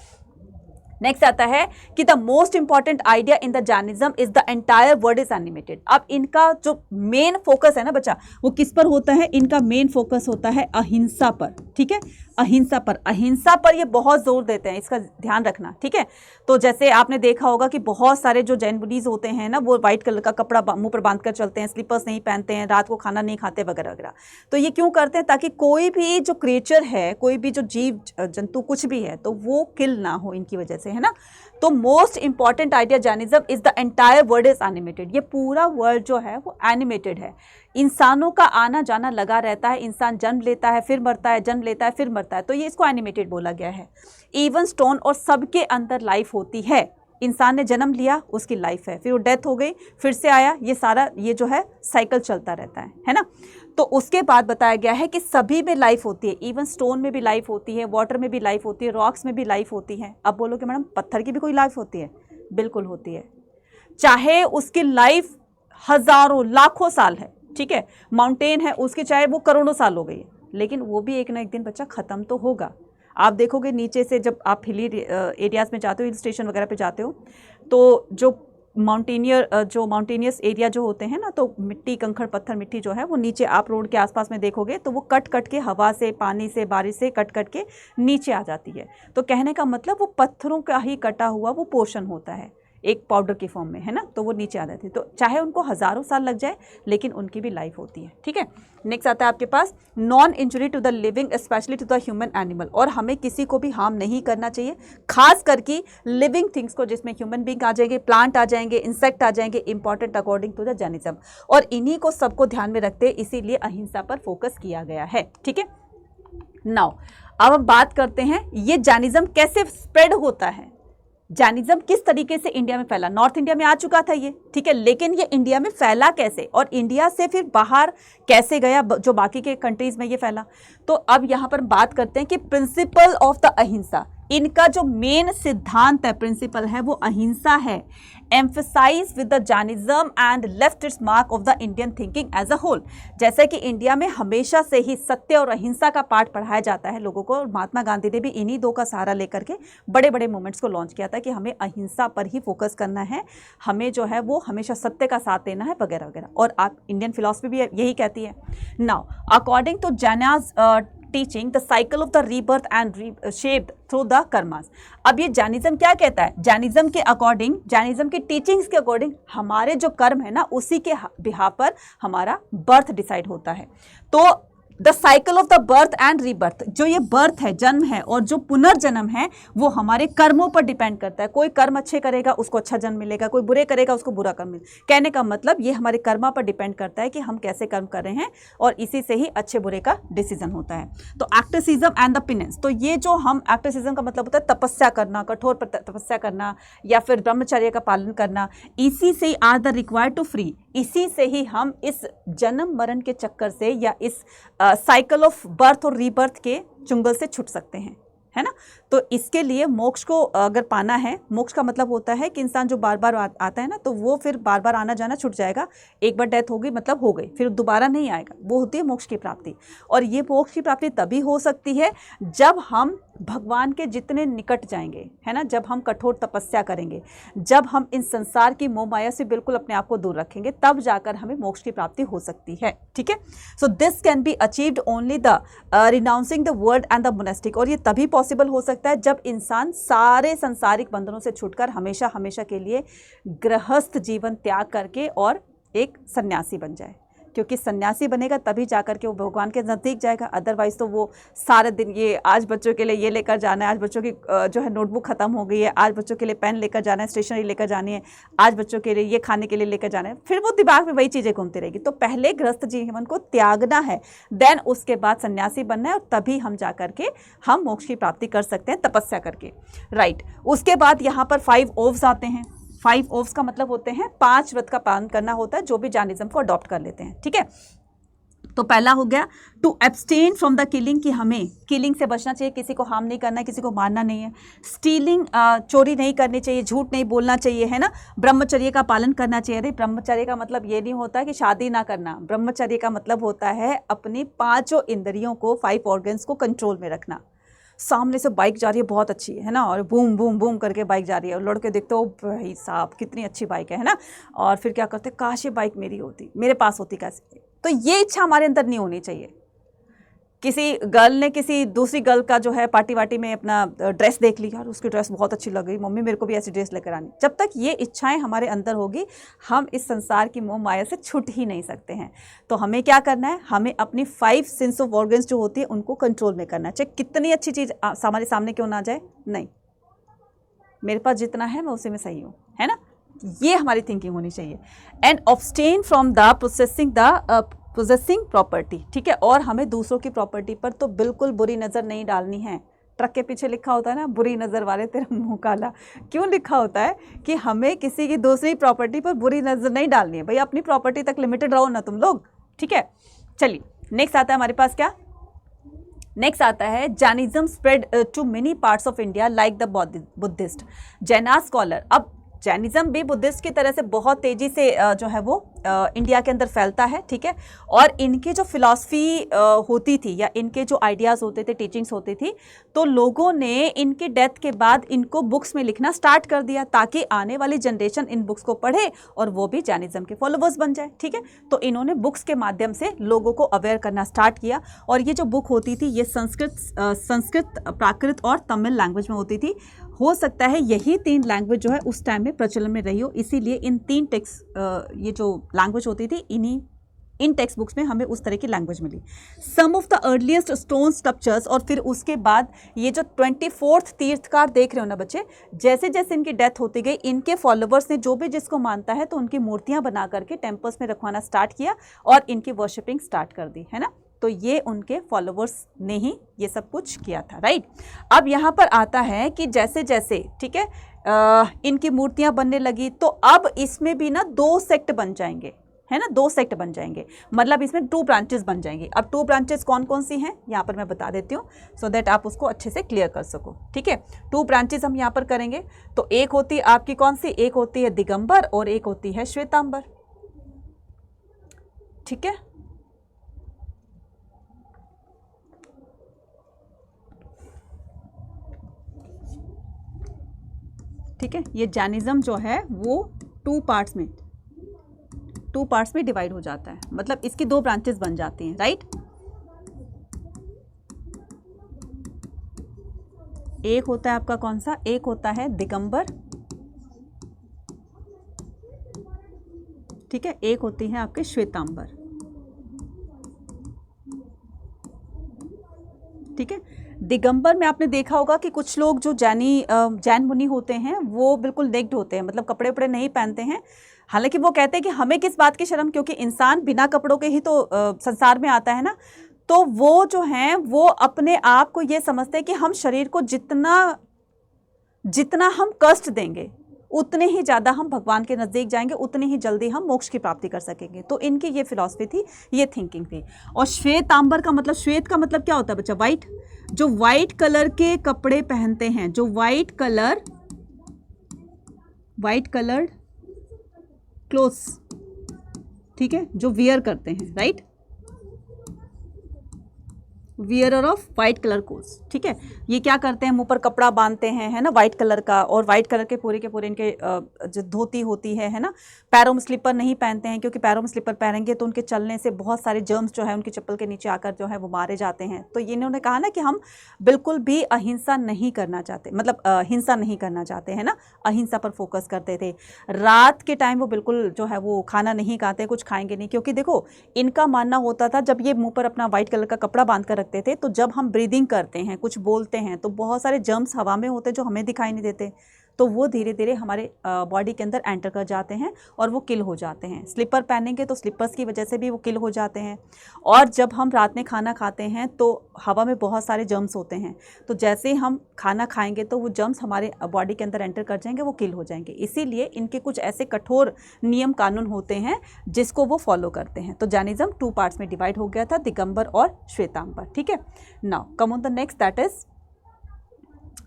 नेक्स्ट आता है कि the most important idea in the Jainism is the entire world is animated. अब इनका जो मेन फोकस है ना बच्चा, वो किस पर होता है? इनका मेन फोकस होता है अहिंसा पर, ठीक है, अहिंसा पर। अहिंसा पर ये बहुत जोर देते हैं, इसका ध्यान रखना, ठीक है। तो जैसे आपने देखा होगा कि बहुत सारे जो जैन बुद्धीज होते हैं ना, वो व्हाइट कलर का कपड़ा मुंह पर बांध कर चलते हैं, स्लीपर्स नहीं पहनते हैं, रात को खाना नहीं खाते वगैरह वगैरह। तो ये क्यों करते हैं? ताकि कोई भी जो क्रिएचर है, कोई भी जो जीव जंतु कुछ भी है, तो वो किल ना हो इनकी वजह से, है ना। तो most important idea Jainism is the entire world is animated. ये पूरा वर्ल्ड जो है वो एनिमेटेड है, इंसानों का आना जाना लगा रहता है, इंसान जन्म लेता है फिर मरता है, जन्म लेता है फिर मरता है, तो ये इसको एनिमेटेड बोला गया है। इवन स्टोन और सबके अंदर लाइफ होती है। इंसान ने जन्म लिया, उसकी लाइफ है, फिर वो डेथ हो गई, फिर से आया, ये सारा ये जो है साइकिल चलता रहता है ना। तो उसके बाद बताया गया है कि सभी में लाइफ होती है, इवन स्टोन में भी लाइफ होती है, वाटर में भी लाइफ होती है, रॉक्स में भी लाइफ होती है। अब बोलोगे मैडम पत्थर की भी कोई लाइफ होती है? बिल्कुल होती है, चाहे उसकी लाइफ हजारों लाखों साल है, ठीक है। माउंटेन है उसकी चाहे वो करोड़ों साल हो गई है, लेकिन वो भी एक ना एक दिन बच्चा ख़त्म तो होगा। आप देखोगे नीचे से जब आप हिली एरियाज़ में जाते हो, हिल स्टेशन वगैरह पे जाते हो, तो जो माउंटेनियस एरिया जो होते हैं ना, तो मिट्टी, कंकड़, पत्थर, मिट्टी जो है वो नीचे आप रोड के आसपास में देखोगे तो वो कट कट के हवा से, पानी से, बारिश से कट कट के नीचे आ जाती है। तो कहने का मतलब वो पत्थरों का ही कटा हुआ वो पोर्शन होता है। एक पाउडर की फॉर्म में, है ना, तो वो नीचे आ जाते हैं। तो चाहे उनको हज़ारों साल लग जाए लेकिन उनकी भी लाइफ होती है, ठीक है। नेक्स्ट आता है आपके पास non injury to the living specially to the human animal, और हमें किसी को भी हार्म नहीं करना चाहिए, खास करके लिविंग थिंग्स को, जिसमें ह्यूमन बींग आ जाएंगे, प्लांट आ जाएंगे, इंसेक्ट आ जाएंगे, important according to the Jainism. और इन्हीं को सबको ध्यान में रखते इसीलिए अहिंसा पर फोकस किया गया है, ठीक है। नाउ अब हम बात करते हैं ये जैनिज्म कैसे स्प्रेड होता है, जैनिज्म किस तरीके से इंडिया में फैला। नॉर्थ इंडिया में आ चुका था ये, ठीक है, लेकिन ये इंडिया में फैला कैसे और इंडिया से फिर बाहर कैसे गया, जो बाकी के कंट्रीज में ये फैला। तो अब यहाँ पर बात करते हैं कि प्रिंसिपल ऑफ द अहिंसा, इनका जो मेन सिद्धांत है, प्रिंसिपल है, वो अहिंसा है। Emphasise with the Jainism and left its mark of the Indian thinking as a whole. जैसे कि इंडिया में हमेशा से ही सत्य और अहिंसा का पाठ पढ़ाया जाता है लोगों को, और महात्मा गांधी ने भी इन्हीं दो का सहारा लेकर के बड़े बड़े मूवमेंट्स को लॉन्च किया था कि हमें अहिंसा पर ही फोकस करना है, हमें जो है वो हमेशा सत्य का साथ देना है, वगैरह वगैरह। और आप इंडियन फिलॉसफी भी यही कहती है। Now according to Jainas teaching the cycle of the rebirth and shaped through the karmas. अब ये जैनिज्म क्या कहता है, जैनिज्म के अकॉर्डिंग, जैनिज्म की टीचिंग्स के अकॉर्डिंग हमारे जो कर्म है ना, उसी के बिहाफ पर हमारा बर्थ डिसाइड होता है। तो the cycle of the birth and rebirth, जो ये बर्थ है, जन्म है, और जो पुनर्जन्म है वो हमारे कर्मों पर डिपेंड करता है। कोई कर्म अच्छे करेगा उसको अच्छा जन्म मिलेगा, कोई बुरे करेगा उसको बुरा कर्म मिलेगा। कहने का मतलब ये हमारे कर्मा पर डिपेंड करता है कि हम कैसे कर्म कर रहे हैं, और इसी से ही अच्छे बुरे का डिसीजन होता है। तो एक्टिसिज्म एंड द पेनेंस, तो ये जो हम एक्टिसिज्म का मतलब होता है तपस्या करना, कठोर तपस्या करना, या फिर ब्रह्मचर्य का पालन करना, इसी से are the required to free, इसी से ही हम इस जन्म मरण के चक्कर से या इस साइकिल ऑफ बर्थ और रीबर्थ के चुंगल से छूट सकते हैं, है ना। तो इसके लिए मोक्ष को अगर पाना है, मोक्ष का मतलब होता है कि इंसान जो बार बार आता है ना, तो वो फिर बार बार आना जाना छूट जाएगा। एक बार डेथ हो गई मतलब हो गई, फिर दोबारा नहीं आएगा, वो होती है मोक्ष की प्राप्ति। और ये मोक्ष की प्राप्ति तभी हो सकती है जब हम भगवान के जितने निकट जाएंगे, है ना, जब हम कठोर तपस्या करेंगे, जब हम इन संसार की मोह माया से बिल्कुल अपने आप को दूर रखेंगे, तब जाकर हमें मोक्ष की प्राप्ति हो सकती है, ठीक है। So this can be achieved only the renouncing the world and the monastic, और ये तभी पॉसिबल हो सकता है जब इंसान सारे संसारिक बंधनों से छूटकर हमेशा हमेशा के लिए गृहस्थ जीवन त्याग करके और एक सन्यासी बन जाए। क्योंकि सन्यासी बनेगा तभी जाकर के वो भगवान के नज़दीक जाएगा, अदरवाइज तो वो सारे दिन ये आज बच्चों के लिए ये लेकर जाना है, आज बच्चों की जो है नोटबुक ख़त्म हो गई है, आज बच्चों के लिए पेन लेकर जाना है, स्टेशनरी लेकर जानी है, आज बच्चों के लिए ये खाने के लिए लेकर जाना है, फिर वो दिमाग में वही चीज़ें घूमती रहेगी। तो पहले गृहस्थ जीवन को त्यागना है, देन उसके बाद सन्यासी बनना है, और तभी हम जा करके हम मोक्ष की प्राप्ति कर सकते हैं तपस्या करके, राइट। उसके बाद यहाँ पर 5 ओव्स आते हैं। 5 ओव्स का मतलब होते हैं 5 व्रत का पालन करना होता है जो भी जैनिज्म को अडॉप्ट कर लेते हैं, ठीक है। तो पहला हो गया to abstain from the killing, कि हमें किलिंग से बचना चाहिए, किसी को हार्म नहीं करना है, किसी को मारना नहीं है। स्टीलिंग, चोरी नहीं करनी चाहिए, झूठ नहीं बोलना चाहिए, है ना। ब्रह्मचर्य का पालन करना चाहिए। अरे ब्रह्मचर्य का मतलब ये नहीं होता कि शादी ना करना, ब्रह्मचर्य का मतलब होता है अपनी 5 इंद्रियों को, 5 ऑर्गन्स को कंट्रोल में रखना। सामने से बाइक जा रही है बहुत अच्छी है ना, और बूम बूम बूम करके बाइक जा रही है, और लड़के देखते हो भाई साहब कितनी अच्छी बाइक है ना, और फिर क्या करते, काश ये बाइक मेरी होती, मेरे पास होती कैसे। तो ये इच्छा हमारे अंदर नहीं होनी चाहिए। किसी गर्ल ने किसी दूसरी गर्ल का जो है पार्टी वार्टी में अपना ड्रेस देख ली, यार उसकी ड्रेस बहुत अच्छी लग रही, मम्मी मेरे को भी ऐसी ड्रेस लेकर आनी। जब तक ये इच्छाएं हमारे अंदर होगी हम इस संसार की मोह माया से छूट ही नहीं सकते हैं। तो हमें क्या करना है, हमें अपनी 5 सेंस ऑफ ऑर्गन्स जो होती है उनको कंट्रोल में करना है। चाहे कितनी अच्छी चीज़ हमारे सामने क्यों ना जाए, नहीं, मेरे पास जितना है मैं उसी में सही हूँ, है ना। ये हमारी थिंकिंग होनी चाहिए। And abstain from the possessing property, ठीक है। और हमें दूसरों की प्रॉपर्टी पर तो बिल्कुल बुरी नज़र नहीं डालनी है। ट्रक के पीछे लिखा होता है ना, बुरी नज़र वाले तेरा मुंह काला, क्यों लिखा होता है कि हमें किसी की दूसरी प्रॉपर्टी पर बुरी नज़र नहीं डालनी है। भाई अपनी प्रॉपर्टी तक लिमिटेड रहो ना तुम लोग, ठीक है। चलिए नेक्स्ट आता है हमारे पास क्या, नेक्स्ट आता है Jainism spread to many parts of India like the Buddhist. Jaina scholar, अब जैनिज्म भी बुद्धिस्ट की तरह से बहुत तेजी से जो है वो इंडिया के अंदर फैलता है, ठीक है। और इनकी जो फिलॉसफी होती थी या इनके जो आइडियाज़ होते थे, टीचिंग्स होती थी, तो लोगों ने इनकी डेथ के बाद इनको बुक्स में लिखना स्टार्ट कर दिया ताकि आने वाली जनरेशन इन बुक्स को पढ़े और वो भी जैनिज्म के फॉलोवर्स बन जाए, ठीक है। तो इन्होंने बुक्स के माध्यम से लोगों को अवेयर करना स्टार्ट किया। और ये जो बुक होती थी ये संस्कृत, प्राकृत और तमिल लैंग्वेज में होती थी। हो सकता है यही 3 लैंग्वेज जो है उस टाइम में प्रचलन में रही हो, इसीलिए इन 3 टेक्स्ट ये जो लैंग्वेज होती थी इन टेक्स्ट बुक्स में हमें उस तरह की लैंग्वेज मिली। Some of the earliest stone sculptures, और फिर उसके बाद ये जो 24th तीर्थकार देख रहे हो ना बच्चे, जैसे जैसे इनकी डेथ होती गई इनके फॉलोवर्स ने जो भी जिसको मानता है तो उनकी मूर्तियां बना करके टेम्पल्स में रखवाना स्टार्ट किया और इनकी वर्शिपिंग स्टार्ट कर दी, है ना। तो ये उनके फॉलोवर्स ने ही ये सब कुछ किया था, राइट। अब यहाँ पर आता है कि जैसे जैसे, ठीक है, इनकी मूर्तियां बनने लगी तो अब इसमें भी ना 2 सेक्ट बन जाएंगे, है ना, 2 सेक्ट बन जाएंगे, मतलब इसमें 2 ब्रांचेस बन जाएंगी। अब 2 ब्रांचेस कौन कौन सी हैं यहाँ पर मैं बता देती हूँ सो दैट आप उसको अच्छे से क्लियर कर सको, ठीक है। 2 ब्रांचेस हम यहाँ पर करेंगे। तो एक होती है आपकी कौन सी, एक होती है दिगंबर और एक होती है श्वेतांबर, ठीक है। ठीक है, ये जैनिज्म जो है वो 2 पार्ट्स में डिवाइड हो जाता है, मतलब इसकी 2 ब्रांचेस बन जाती हैं, राइट। एक होता है आपका कौन सा, एक होता है दिगंबर, ठीक है, एक होती है आपके श्वेतांबर, ठीक है। दिगंबर में आपने देखा होगा कि कुछ लोग जो जैन मुनि होते हैं वो बिल्कुल नेक्ड होते हैं, मतलब कपड़े वपड़े नहीं पहनते हैं। हालांकि वो कहते हैं कि हमें किस बात की शर्म, क्योंकि इंसान बिना कपड़ों के ही तो संसार में आता है ना। तो वो जो हैं वो अपने आप को ये समझते हैं कि हम शरीर को जितना हम कष्ट देंगे उतने ही ज़्यादा हम भगवान के नज़दीक जाएंगे, उतनी ही जल्दी हम मोक्ष की प्राप्ति कर सकेंगे। तो इनकी ये फिलॉसफी थी, ये थिंकिंग थी। और श्वेतांबर का मतलब, श्वेत का मतलब क्या होता है बच्चा, वाइट। जो वाइट कलर के कपड़े पहनते हैं, जो वाइट कलर्ड क्लोथ्स, ठीक है, जो वियर करते हैं, right, wearer of white colour clothes, ठीक है। ये क्या करते हैं, मुंह पर कपड़ा बांधते हैं, है ना, वाइट कलर का, और वाइट कलर के पूरे इनके जो धोती होती है ना। पैरों में स्लीपर नहीं पहनते हैं, क्योंकि पैरों में स्लीपर पहनेंगे तो उनके चलने से बहुत सारे जर्म्स जो है उनकी चप्पल के नीचे आकर जो है वो मारे जाते हैं। तो ये इन्होंने कहा ना कि हम बिल्कुल भी अहिंसा नहीं करना चाहते, मतलब हिंसा नहीं करना चाहते, है ना, अहिंसा पर फोकस करते थे। रात के टाइम वो बिल्कुल जो है वो खाना नहीं खाते, कुछ खाएंगे नहीं, क्योंकि देखो इनका मानना होता था जब ये मुँह पर अपना वाइट कलर का कपड़ा बांध कर रखते थे तो जब हम ब्रीदिंग करते हैं, कुछ बोलते हैं, तो बहुत सारे जर्म्स हवा में होते हैं जो हमें दिखाई नहीं देते, तो वो धीरे धीरे हमारे बॉडी के अंदर एंटर कर जाते हैं और वो किल हो जाते हैं। स्लीपर पहनेंगे तो स्लीपर्स की वजह से भी वो किल हो जाते हैं। और जब हम रात में खाना खाते हैं तो हवा में बहुत सारे जर्म्स होते हैं, तो जैसे हम खाना खाएंगे तो वो जर्म्स हमारे बॉडी के अंदर एंटर कर जाएंगे, वो किल हो जाएंगे। इसीलिए इनके कुछ ऐसे कठोर नियम कानून होते हैं जिसको वो फॉलो करते हैं। तो जैनिज्म 2 पार्ट्स में डिवाइड हो गया था, दिगंबर और श्वेतांबर, ठीक है। Now come on the next, that is,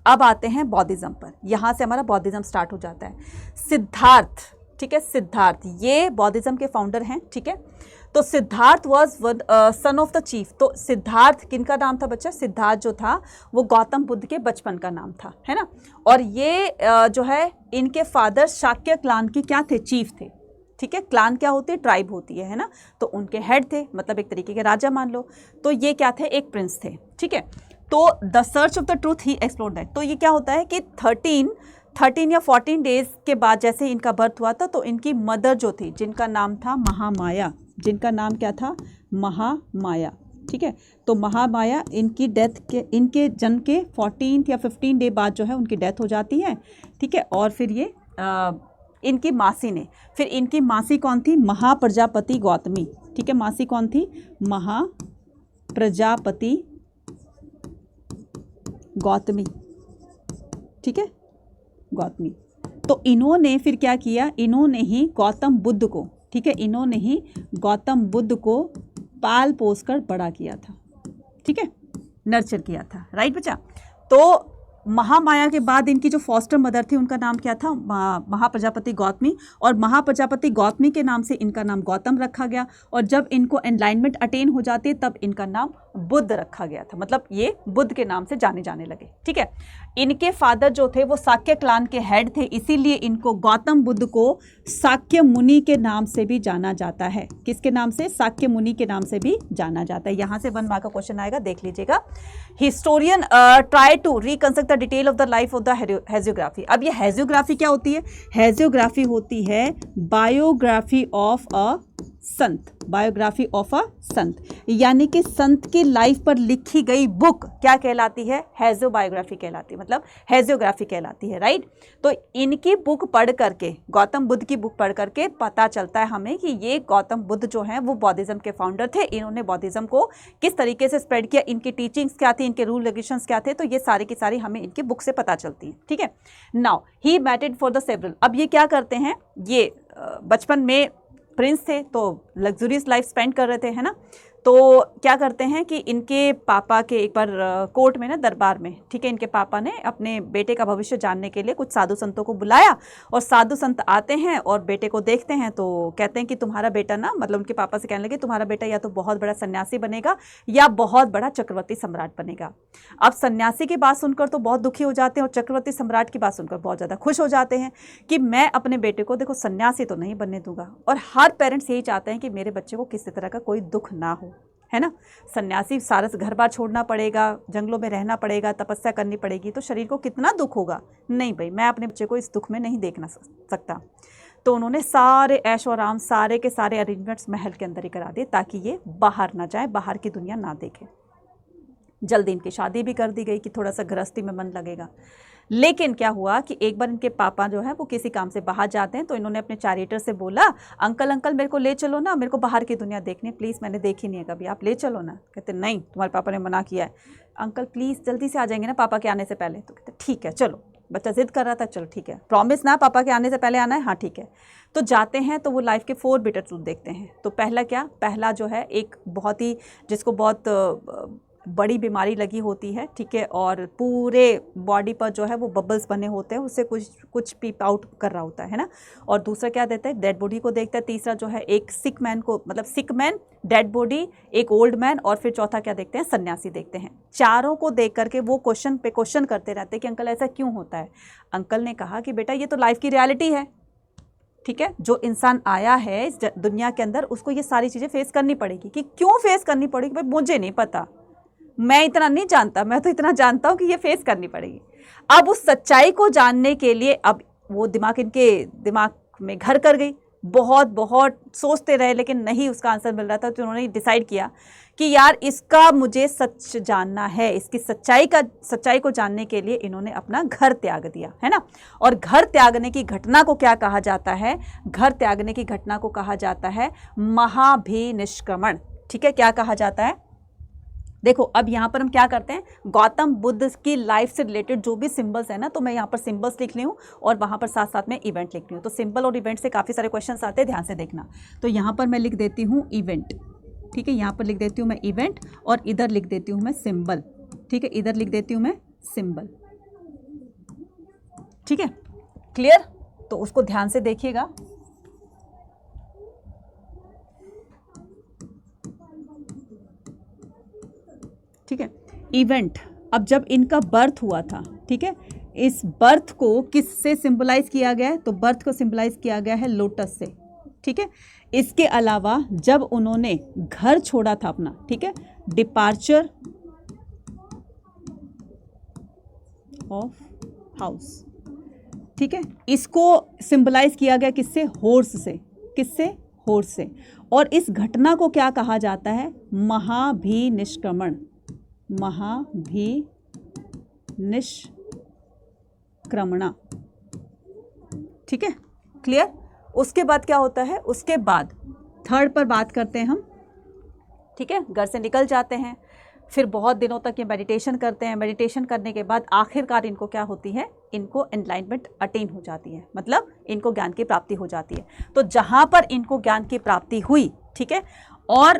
अब आते हैं बौद्धिज्म पर। यहाँ से हमारा बौद्धिज्म स्टार्ट हो जाता है। सिद्धार्थ, ठीक है, सिद्धार्थ ये बौद्धिज्म के फाउंडर हैं, ठीक है। तो Siddharth was son of the chief. तो सिद्धार्थ किनका नाम था बच्चा, सिद्धार्थ जो था वो गौतम बुद्ध के बचपन का नाम था, है ना। और ये जो है इनके फादर शाक्य क्लान के क्या थे, चीफ थे, ठीक है। क्लान क्या होती है, ट्राइब होती है ना। तो उनके हेड थे, मतलब एक तरीके के राजा मान लो। तो ये क्या थे, एक प्रिंस थे, ठीक है। तो the search of the truth he explore that. तो ये क्या होता है कि 13 या 14 डेज के बाद जैसे इनका बर्थ हुआ था तो इनकी मदर जो थी, जिनका नाम था महामाया, जिनका नाम क्या था, महामाया, ठीक है। तो महामाया इनकी डेथ के, इनके जन्म के 14 या 15 डे बाद जो है उनकी डेथ हो जाती है, ठीक है। और फिर ये इनकी मासी ने, फिर इनकी मासी कौन थी, महाप्रजापति गौतमी, ठीक है। मासी कौन थी, महाप्रजापति गौतमी, ठीक है, गौतमी। तो इन्होंने फिर क्या किया, इन्होंने ही गौतम बुद्ध को, ठीक है, इन्होंने ही गौतम बुद्ध को पाल पोस कर बड़ा किया था, ठीक है, नर्चर किया था, राइट बच्चा। तो महामाया के बाद इनकी जो फॉस्टर मदर थी उनका नाम क्या था, महाप्रजापति गौतमी, और महाप्रजापति गौतमी के नाम से इनका नाम गौतम रखा गया, और जब इनको एनलाइनमेंट अटेन हो जाती है तब इनका नाम बुद्ध रखा गया था, मतलब ये बुद्ध के नाम से जाने जाने लगे। ठीक है, इनके फादर जो थे वो साक्य क्लान के हेड थे, इसीलिए इनको गौतम बुद्ध को साक्य मुनि के नाम से भी जाना जाता है। किसके नाम से? साक्य मुनि के नाम से भी जाना जाता है। यहाँ से 1 मार्क का क्वेश्चन आएगा, देख लीजिएगा। Historian try to reconstruct the detail of the life of the hagiography. अब ये हेजियोग्राफी क्या होती है? हेजियोग्राफी होती है biography of a Sant, biography of a संत, यानी कि संत की लाइफ पर लिखी गई बुक क्या कहलाती है? हेजियोबायोग्राफी कहलाती है, मतलब हेजियोग्राफी कहलाती है, राइट। तो इनकी बुक पढ़ करके, गौतम बुद्ध की बुक पढ़ करके पता चलता है हमें कि ये गौतम बुद्ध जो हैं वो बौद्धिज्म के फाउंडर थे। इन्होंने बौद्धिज्म को किस तरीके से स्प्रेड किया, इनकी टीचिंग्स क्या थी, इनके रूल रेगुलेशंस क्या थे, तो ये सारी की सारी हमें इनकी बुक से पता चलती है। ठीक है, now he matted for the several. अब ये क्या करते हैं, ये बचपन में प्रिंस थे तो लग्जूरियस लाइफ स्पेंड कर रहे थे, है ना। तो क्या करते हैं कि इनके पापा के एक बार कोर्ट में ना, दरबार में, ठीक है, इनके पापा ने अपने बेटे का भविष्य जानने के लिए कुछ साधु संतों को बुलाया, और साधु संत आते हैं और बेटे को देखते हैं तो कहते हैं कि तुम्हारा बेटा ना, मतलब उनके पापा से कहने लगे तुम्हारा बेटा या तो बहुत बड़ा सन्यासी बनेगा या बहुत बड़ा चक्रवर्ती सम्राट बनेगा। अब सन्यासी की बात सुनकर तो बहुत दुखी हो जाते हैं, और चक्रवर्ती सम्राट की बात सुनकर बहुत ज़्यादा खुश हो जाते हैं कि मैं अपने बेटे को देखो सन्यासी तो नहीं बनने दूंगा। और हर पेरेंट्स यही चाहते हैं कि मेरे बच्चे को किसी तरह का कोई दुख ना हो, है ना। सन्यासी सारा घर बार छोड़ना पड़ेगा, जंगलों में रहना पड़ेगा, तपस्या करनी पड़ेगी, तो शरीर को कितना दुख होगा। नहीं भाई, मैं अपने बच्चे को इस दुख में नहीं देखना सकता। तो उन्होंने सारे ऐश और आराम, सारे के सारे अरेंजमेंट्स महल के अंदर ही करा दिए ताकि ये बाहर ना जाए, बाहर की दुनिया ना देखे। जल्दी इनकी शादी भी कर दी गई कि थोड़ा सा गृहस्थी में मन लगेगा। लेकिन क्या हुआ कि एक बार इनके पापा जो है वो किसी काम से बाहर जाते हैं, तो इन्होंने अपने चैरिटर से बोला, अंकल अंकल मेरे को ले चलो ना, मेरे को बाहर की दुनिया देखनी प्लीज़, मैंने देखी नहीं है कभी, आप ले चलो ना। कहते नहीं, तुम्हारे पापा ने मना किया है, अंकल प्लीज़ जल्दी से आ जाएंगे ना पापा के आने से पहले। तो कहते ठीक है चलो, बच्चा जिद कर रहा था, चलो ठीक है, प्रॉमिस ना पापा के आने से पहले आना है, हाँ ठीक है। तो जाते हैं तो वो लाइफ के 4 बिटर ट्रूथ देखते हैं। तो पहला क्या, पहला जो है एक बहुत ही, जिसको बहुत बड़ी बीमारी लगी होती है, ठीक है, और पूरे बॉडी पर जो है वो बबल्स बने होते हैं, उससे कुछ पीप आउट कर रहा होता है ना। और दूसरा क्या देता है, डेड बॉडी को देखता है। तीसरा जो है एक सिक मैन को, मतलब सिक मैन, डेड बॉडी, एक ओल्ड मैन, और फिर चौथा क्या देखते हैं, सन्यासी देखते हैं। चारों को देख करके वो क्वेश्चन पे क्वेश्चन करते रहते हैं कि अंकल ऐसा क्यों होता है। अंकल ने कहा कि बेटा ये तो लाइफ की रियलिटी है, ठीक है, जो इंसान आया है इस दुनिया के अंदर उसको ये सारी चीज़ें फेस करनी पड़ेगी। कि क्यों फेस करनी पड़ेगी भाई, मुझे नहीं पता, मैं इतना नहीं जानता, मैं तो इतना जानता हूँ कि ये फेस करनी पड़ेगी। अब उस सच्चाई को जानने के लिए अब वो इनके दिमाग में घर कर गई, बहुत सोचते रहे लेकिन नहीं उसका आंसर मिल रहा था। तो उन्होंने डिसाइड किया कि यार इसका मुझे सच जानना है, इसकी सच्चाई को जानने के लिए इन्होंने अपना घर त्याग दिया, है ना। और घर त्यागने की घटना को क्या कहा जाता है, घर त्यागने की घटना को कहा जाता है महाभिनिष्क्रमण, ठीक है। क्या कहा जाता है, देखो अब यहाँ पर हम क्या करते हैं, गौतम बुद्ध की लाइफ से रिलेटेड जो भी सिंबल्स है ना, तो मैं यहाँ पर सिंबल्स लिख ली हूँ और वहाँ पर साथ साथ में इवेंट लिख रही हूँ। तो सिंबल और इवेंट से काफ़ी सारे क्वेश्चंस आते हैं, ध्यान से देखना। तो यहाँ पर मैं लिख देती हूँ इवेंट, ठीक है, यहाँ पर लिख देती हूँ मैं इवेंट, और इधर लिख देती हूँ मैं सिंबल, ठीक है, इधर लिख देती हूँ मैं सिंबल, ठीक है, क्लियर। तो उसको ध्यान से देखिएगा। ठीक है, इवेंट, अब जब इनका बर्थ हुआ था, ठीक है, इस बर्थ को किससे सिंबलाइज किया गया है, तो बर्थ को सिंबलाइज किया गया है लोटस से, ठीक है। इसके अलावा जब उन्होंने घर छोड़ा था अपना, ठीक है, डिपार्चर ऑफ हाउस, ठीक है, इसको सिंबलाइज किया गया किससे, हॉर्स से, किससे, हॉर्स से। और इस घटना को क्या कहा जाता है, महाभिनिष्क्रमण, महाभिनिष्क्रमणा, ठीक है, क्लियर। उसके बाद क्या होता है, उसके बाद थर्ड पर बात करते हैं हम, ठीक है। घर से निकल जाते हैं, फिर बहुत दिनों तक ये मेडिटेशन करते हैं। मेडिटेशन करने के बाद आखिरकार इनको क्या होती है, इनको एनलाइटमेंट अटेन हो जाती है, मतलब इनको ज्ञान की प्राप्ति हो जाती है। तो जहाँ पर इनको ज्ञान की प्राप्ति हुई, ठीक है, और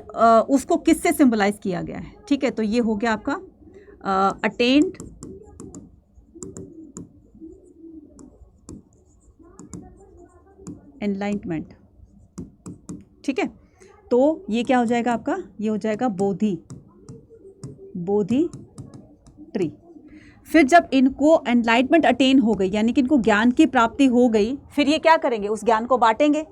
उसको किससे सिंबलाइज किया गया है, ठीक है। तो ये हो गया आपका अटेन्ड एनलाइटमेंट, ठीक है। तो ये क्या हो जाएगा आपका, ये हो जाएगा बोधि ट्री। फिर जब इनको एनलाइटमेंट अटेन हो गई, यानी कि इनको ज्ञान की प्राप्ति हो गई, फिर ये क्या करेंगे, उस ज्ञान को बांटेंगे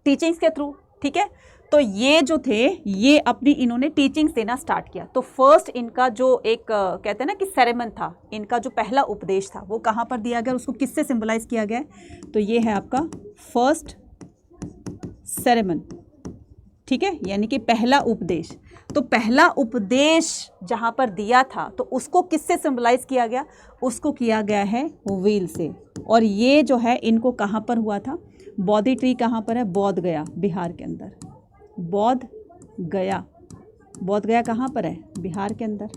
टीचिंग्स के थ्रू, ठीक है। तो ये जो थे, ये अपनी इन्होंने टीचिंग्स देना स्टार्ट किया। तो फर्स्ट इनका जो एक कहते हैं ना कि सेरेमन था, इनका जो पहला उपदेश था वो कहाँ पर दिया गया, उसको किससे सिंबलाइज किया गया, तो ये है आपका फर्स्ट सेरेमन, ठीक है, यानी कि पहला उपदेश। तो पहला उपदेश जहाँ पर दिया था तो उसको किससे सिंबलाइज किया गया, उसको किया गया है व्हील से। और ये जो है इनको कहाँ पर हुआ था, बोधि ट्री कहाँ पर है, बोध गया, बिहार के अंदर। बोध गया कहाँ पर है, बिहार के अंदर,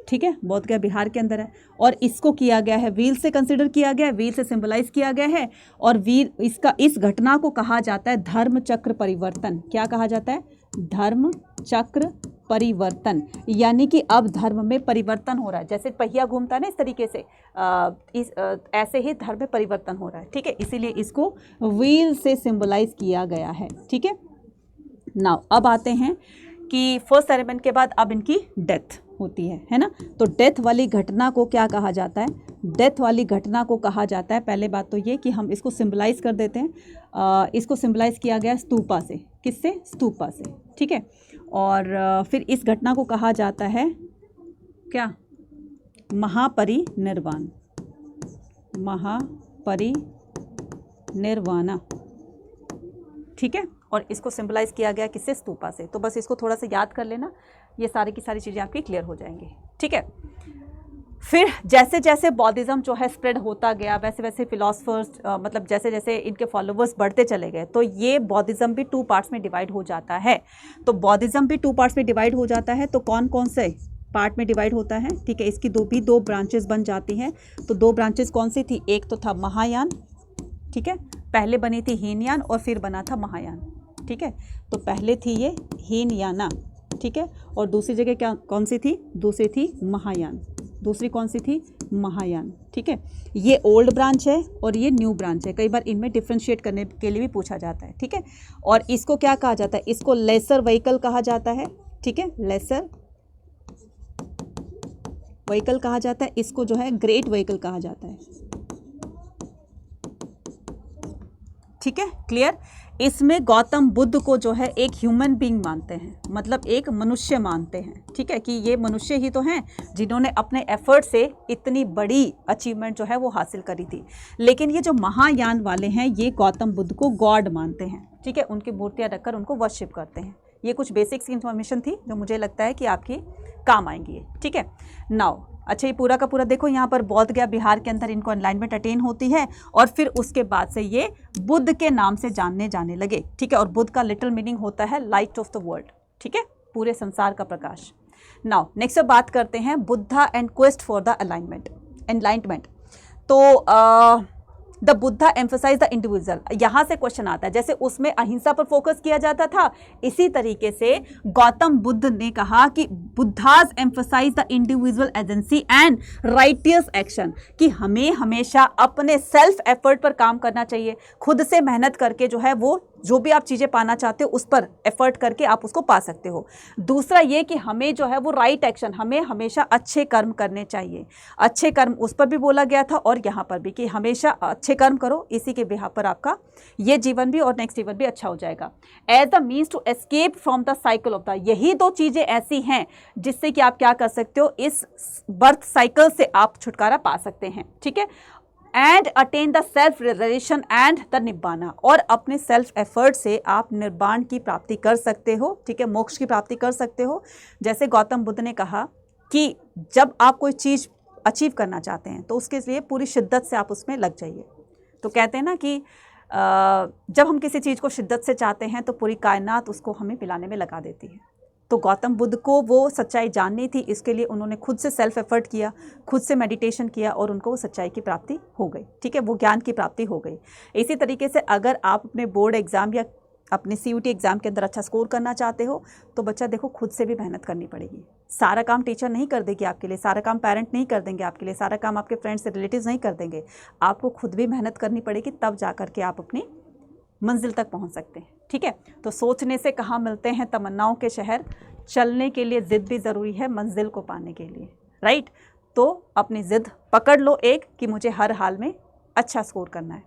ठीक है, बोध गया बिहार के अंदर है। और इसको किया गया है व्हील से, कंसिडर किया गया है, व्हील से सिंबलाइज किया गया है। और व्हील, इसका इस घटना को कहा जाता है धर्म चक्र परिवर्तन। क्या कहा जाता है, धर्म चक्र परिवर्तन, यानी कि अब धर्म में परिवर्तन हो रहा है। जैसे पहिया घूमता है ना, इस तरीके से ऐसे ही धर्म में परिवर्तन हो रहा है, ठीक है, इसीलिए इसको व्हील से सिंबलाइज किया गया है, ठीक है। नाउ अब आते हैं कि फर्स्ट सेरेमनी के बाद अब इनकी डेथ होती है ना। तो डेथ वाली घटना को क्या कहा जाता है, डेथ वाली घटना को कहा जाता है, पहले बात तो ये कि हम इसको सिंबलाइज कर देते हैं। इसको सिंबलाइज किया गया स्तूपा से, किससे, स्तूपा से, ठीक है। और फिर इस घटना को कहा जाता है क्या, महापरिनिर्वाण, महापरिनिर्वाणा, ठीक है। और इसको सिंबलाइज किया गया किससे, स्तूपा से। तो बस इसको थोड़ा सा याद कर लेना, ये सारी की सारी चीज़ें आपकी क्लियर हो जाएंगी, ठीक है। फिर जैसे जैसे बौद्धिज्म जो है स्प्रेड होता गया, वैसे वैसे फिलोसफर्स मतलब जैसे जैसे इनके फॉलोवर्स बढ़ते चले गए, तो ये बौद्धिज्म भी 2 पार्ट्स में डिवाइड हो जाता है। तो बौद्धिज्म भी 2 पार्ट्स में डिवाइड हो जाता है। तो कौन कौन से पार्ट में डिवाइड होता है, ठीक है, इसकी दो ब्रांचेस बन जाती हैं। तो 2 ब्रांचेस कौन सी थी, एक तो था महायान, ठीक है, पहले बनी थी हीनयान और फिर बना था महायान, ठीक है। तो पहले थी ये हीनयाना, ठीक है, और दूसरी जगह क्या, कौन सी थी, दूसरी थी महायान, दूसरी कौन सी थी, महायान, ठीक है। ये ओल्ड ब्रांच है और ये न्यू ब्रांच है, कई बार इनमें डिफ्रेंशिएट करने के लिए भी पूछा जाता है, ठीक है। और इसको क्या कहा जाता है, इसको लेसर व्हीकल कहा जाता है, ठीक है, लेसर व्हीकल कहा जाता है, इसको जो है ग्रेट व्हीकल कहा जाता है, ठीक है, क्लियर। इसमें गौतम बुद्ध को जो है एक ह्यूमन बीइंग मानते हैं, मतलब एक मनुष्य मानते हैं, ठीक है, कि ये मनुष्य ही तो हैं जिन्होंने अपने एफर्ट से इतनी बड़ी अचीवमेंट जो है वो हासिल करी थी। लेकिन ये जो महायान वाले हैं ये गौतम बुद्ध को गॉड मानते हैं, ठीक है, उनकी मूर्तियाँ रखकर उनको वर्शिप करते हैं। ये कुछ बेसिक्स की इन्फॉर्मेशन थी जो मुझे लगता है कि आपकी काम आएंगी, ठीक है। नाउ अच्छा, ये पूरा का पूरा देखो, यहाँ पर बोध गया बिहार के अंदर इनको एनलाइटमेंट अटेन होती है और फिर उसके बाद से ये बुद्ध के नाम से जानने जाने लगे, ठीक है। और बुद्ध का लिटिल मीनिंग होता है लाइट ऑफ द वर्ल्ड, ठीक है, पूरे संसार का प्रकाश। नाउ नेक्स्ट बात करते हैं Buddha and quest for the enlightenment. तो the Buddha emphasise the individual, यहाँ से क्वेश्चन आता है, जैसे उसमें अहिंसा पर फोकस किया जाता था, इसी तरीके से गौतम बुद्ध ने कहा कि Buddha's emphasise the individual agency and righteous action, कि हमें हमेशा अपने सेल्फ एफर्ट पर काम करना चाहिए, खुद से मेहनत करके जो है वो जो भी आप चीज़ें पाना चाहते हो उस पर एफर्ट करके आप उसको पा सकते हो। दूसरा ये कि हमें जो है वो राइट एक्शन, हमें हमेशा अच्छे कर्म करने चाहिए, अच्छे कर्म उस पर भी बोला गया था और यहाँ पर भी कि हमेशा अच्छे कर्म करो, इसी के बिहाफ पर आपका ये जीवन भी और नेक्स्ट जीवन भी अच्छा हो जाएगा। As the means to escape from the cycle of the, यही 2 चीज़ें ऐसी हैं जिससे कि आप क्या कर सकते हो, इस बर्थ साइकिल से आप छुटकारा पा सकते हैं, ठीक है। And attain the self realisation and the nibbana, और अपने सेल्फ एफर्ट से आप निर्वाण की प्राप्ति कर सकते हो, ठीक है, मोक्ष की प्राप्ति कर सकते हो। जैसे गौतम बुद्ध ने कहा कि जब आप कोई चीज़ अचीव करना चाहते हैं तो उसके लिए पूरी शिद्दत से आप उसमें लग जाइए। तो कहते हैं ना कि जब हम किसी चीज़ को शिद्दत से चाहते हैं तो पूरी कायनात उसको हमें पिलाने में लगा देती है। तो गौतम बुद्ध को वो सच्चाई जाननी थी, इसके लिए उन्होंने खुद से सेल्फ एफर्ट किया, खुद से मेडिटेशन किया और उनको वो सच्चाई की प्राप्ति हो गई, ठीक है, वो ज्ञान की प्राप्ति हो गई। इसी तरीके से अगर आप अपने बोर्ड एग्ज़ाम या अपने CUT एग्ज़ाम के अंदर अच्छा स्कोर करना चाहते हो तो बच्चा देखो खुद से भी मेहनत करनी पड़ेगी। सारा काम टीचर नहीं कर देगी आपके लिए, सारा काम पेरेंट नहीं कर देंगे आपके लिए, सारा काम आपके फ्रेंड्स से रिलेटिव्स नहीं कर देंगे, आपको खुद भी मेहनत करनी पड़ेगी, तब जा कर के आप अपनी मंजिल तक पहुंच सकते हैं। ठीक है, तो सोचने से कहाँ मिलते हैं तमन्नाओं के शहर, चलने के लिए ज़िद भी ज़रूरी है मंजिल को पाने के लिए, राइट। तो अपनी ज़िद पकड़ लो एक कि मुझे हर हाल में अच्छा स्कोर करना है।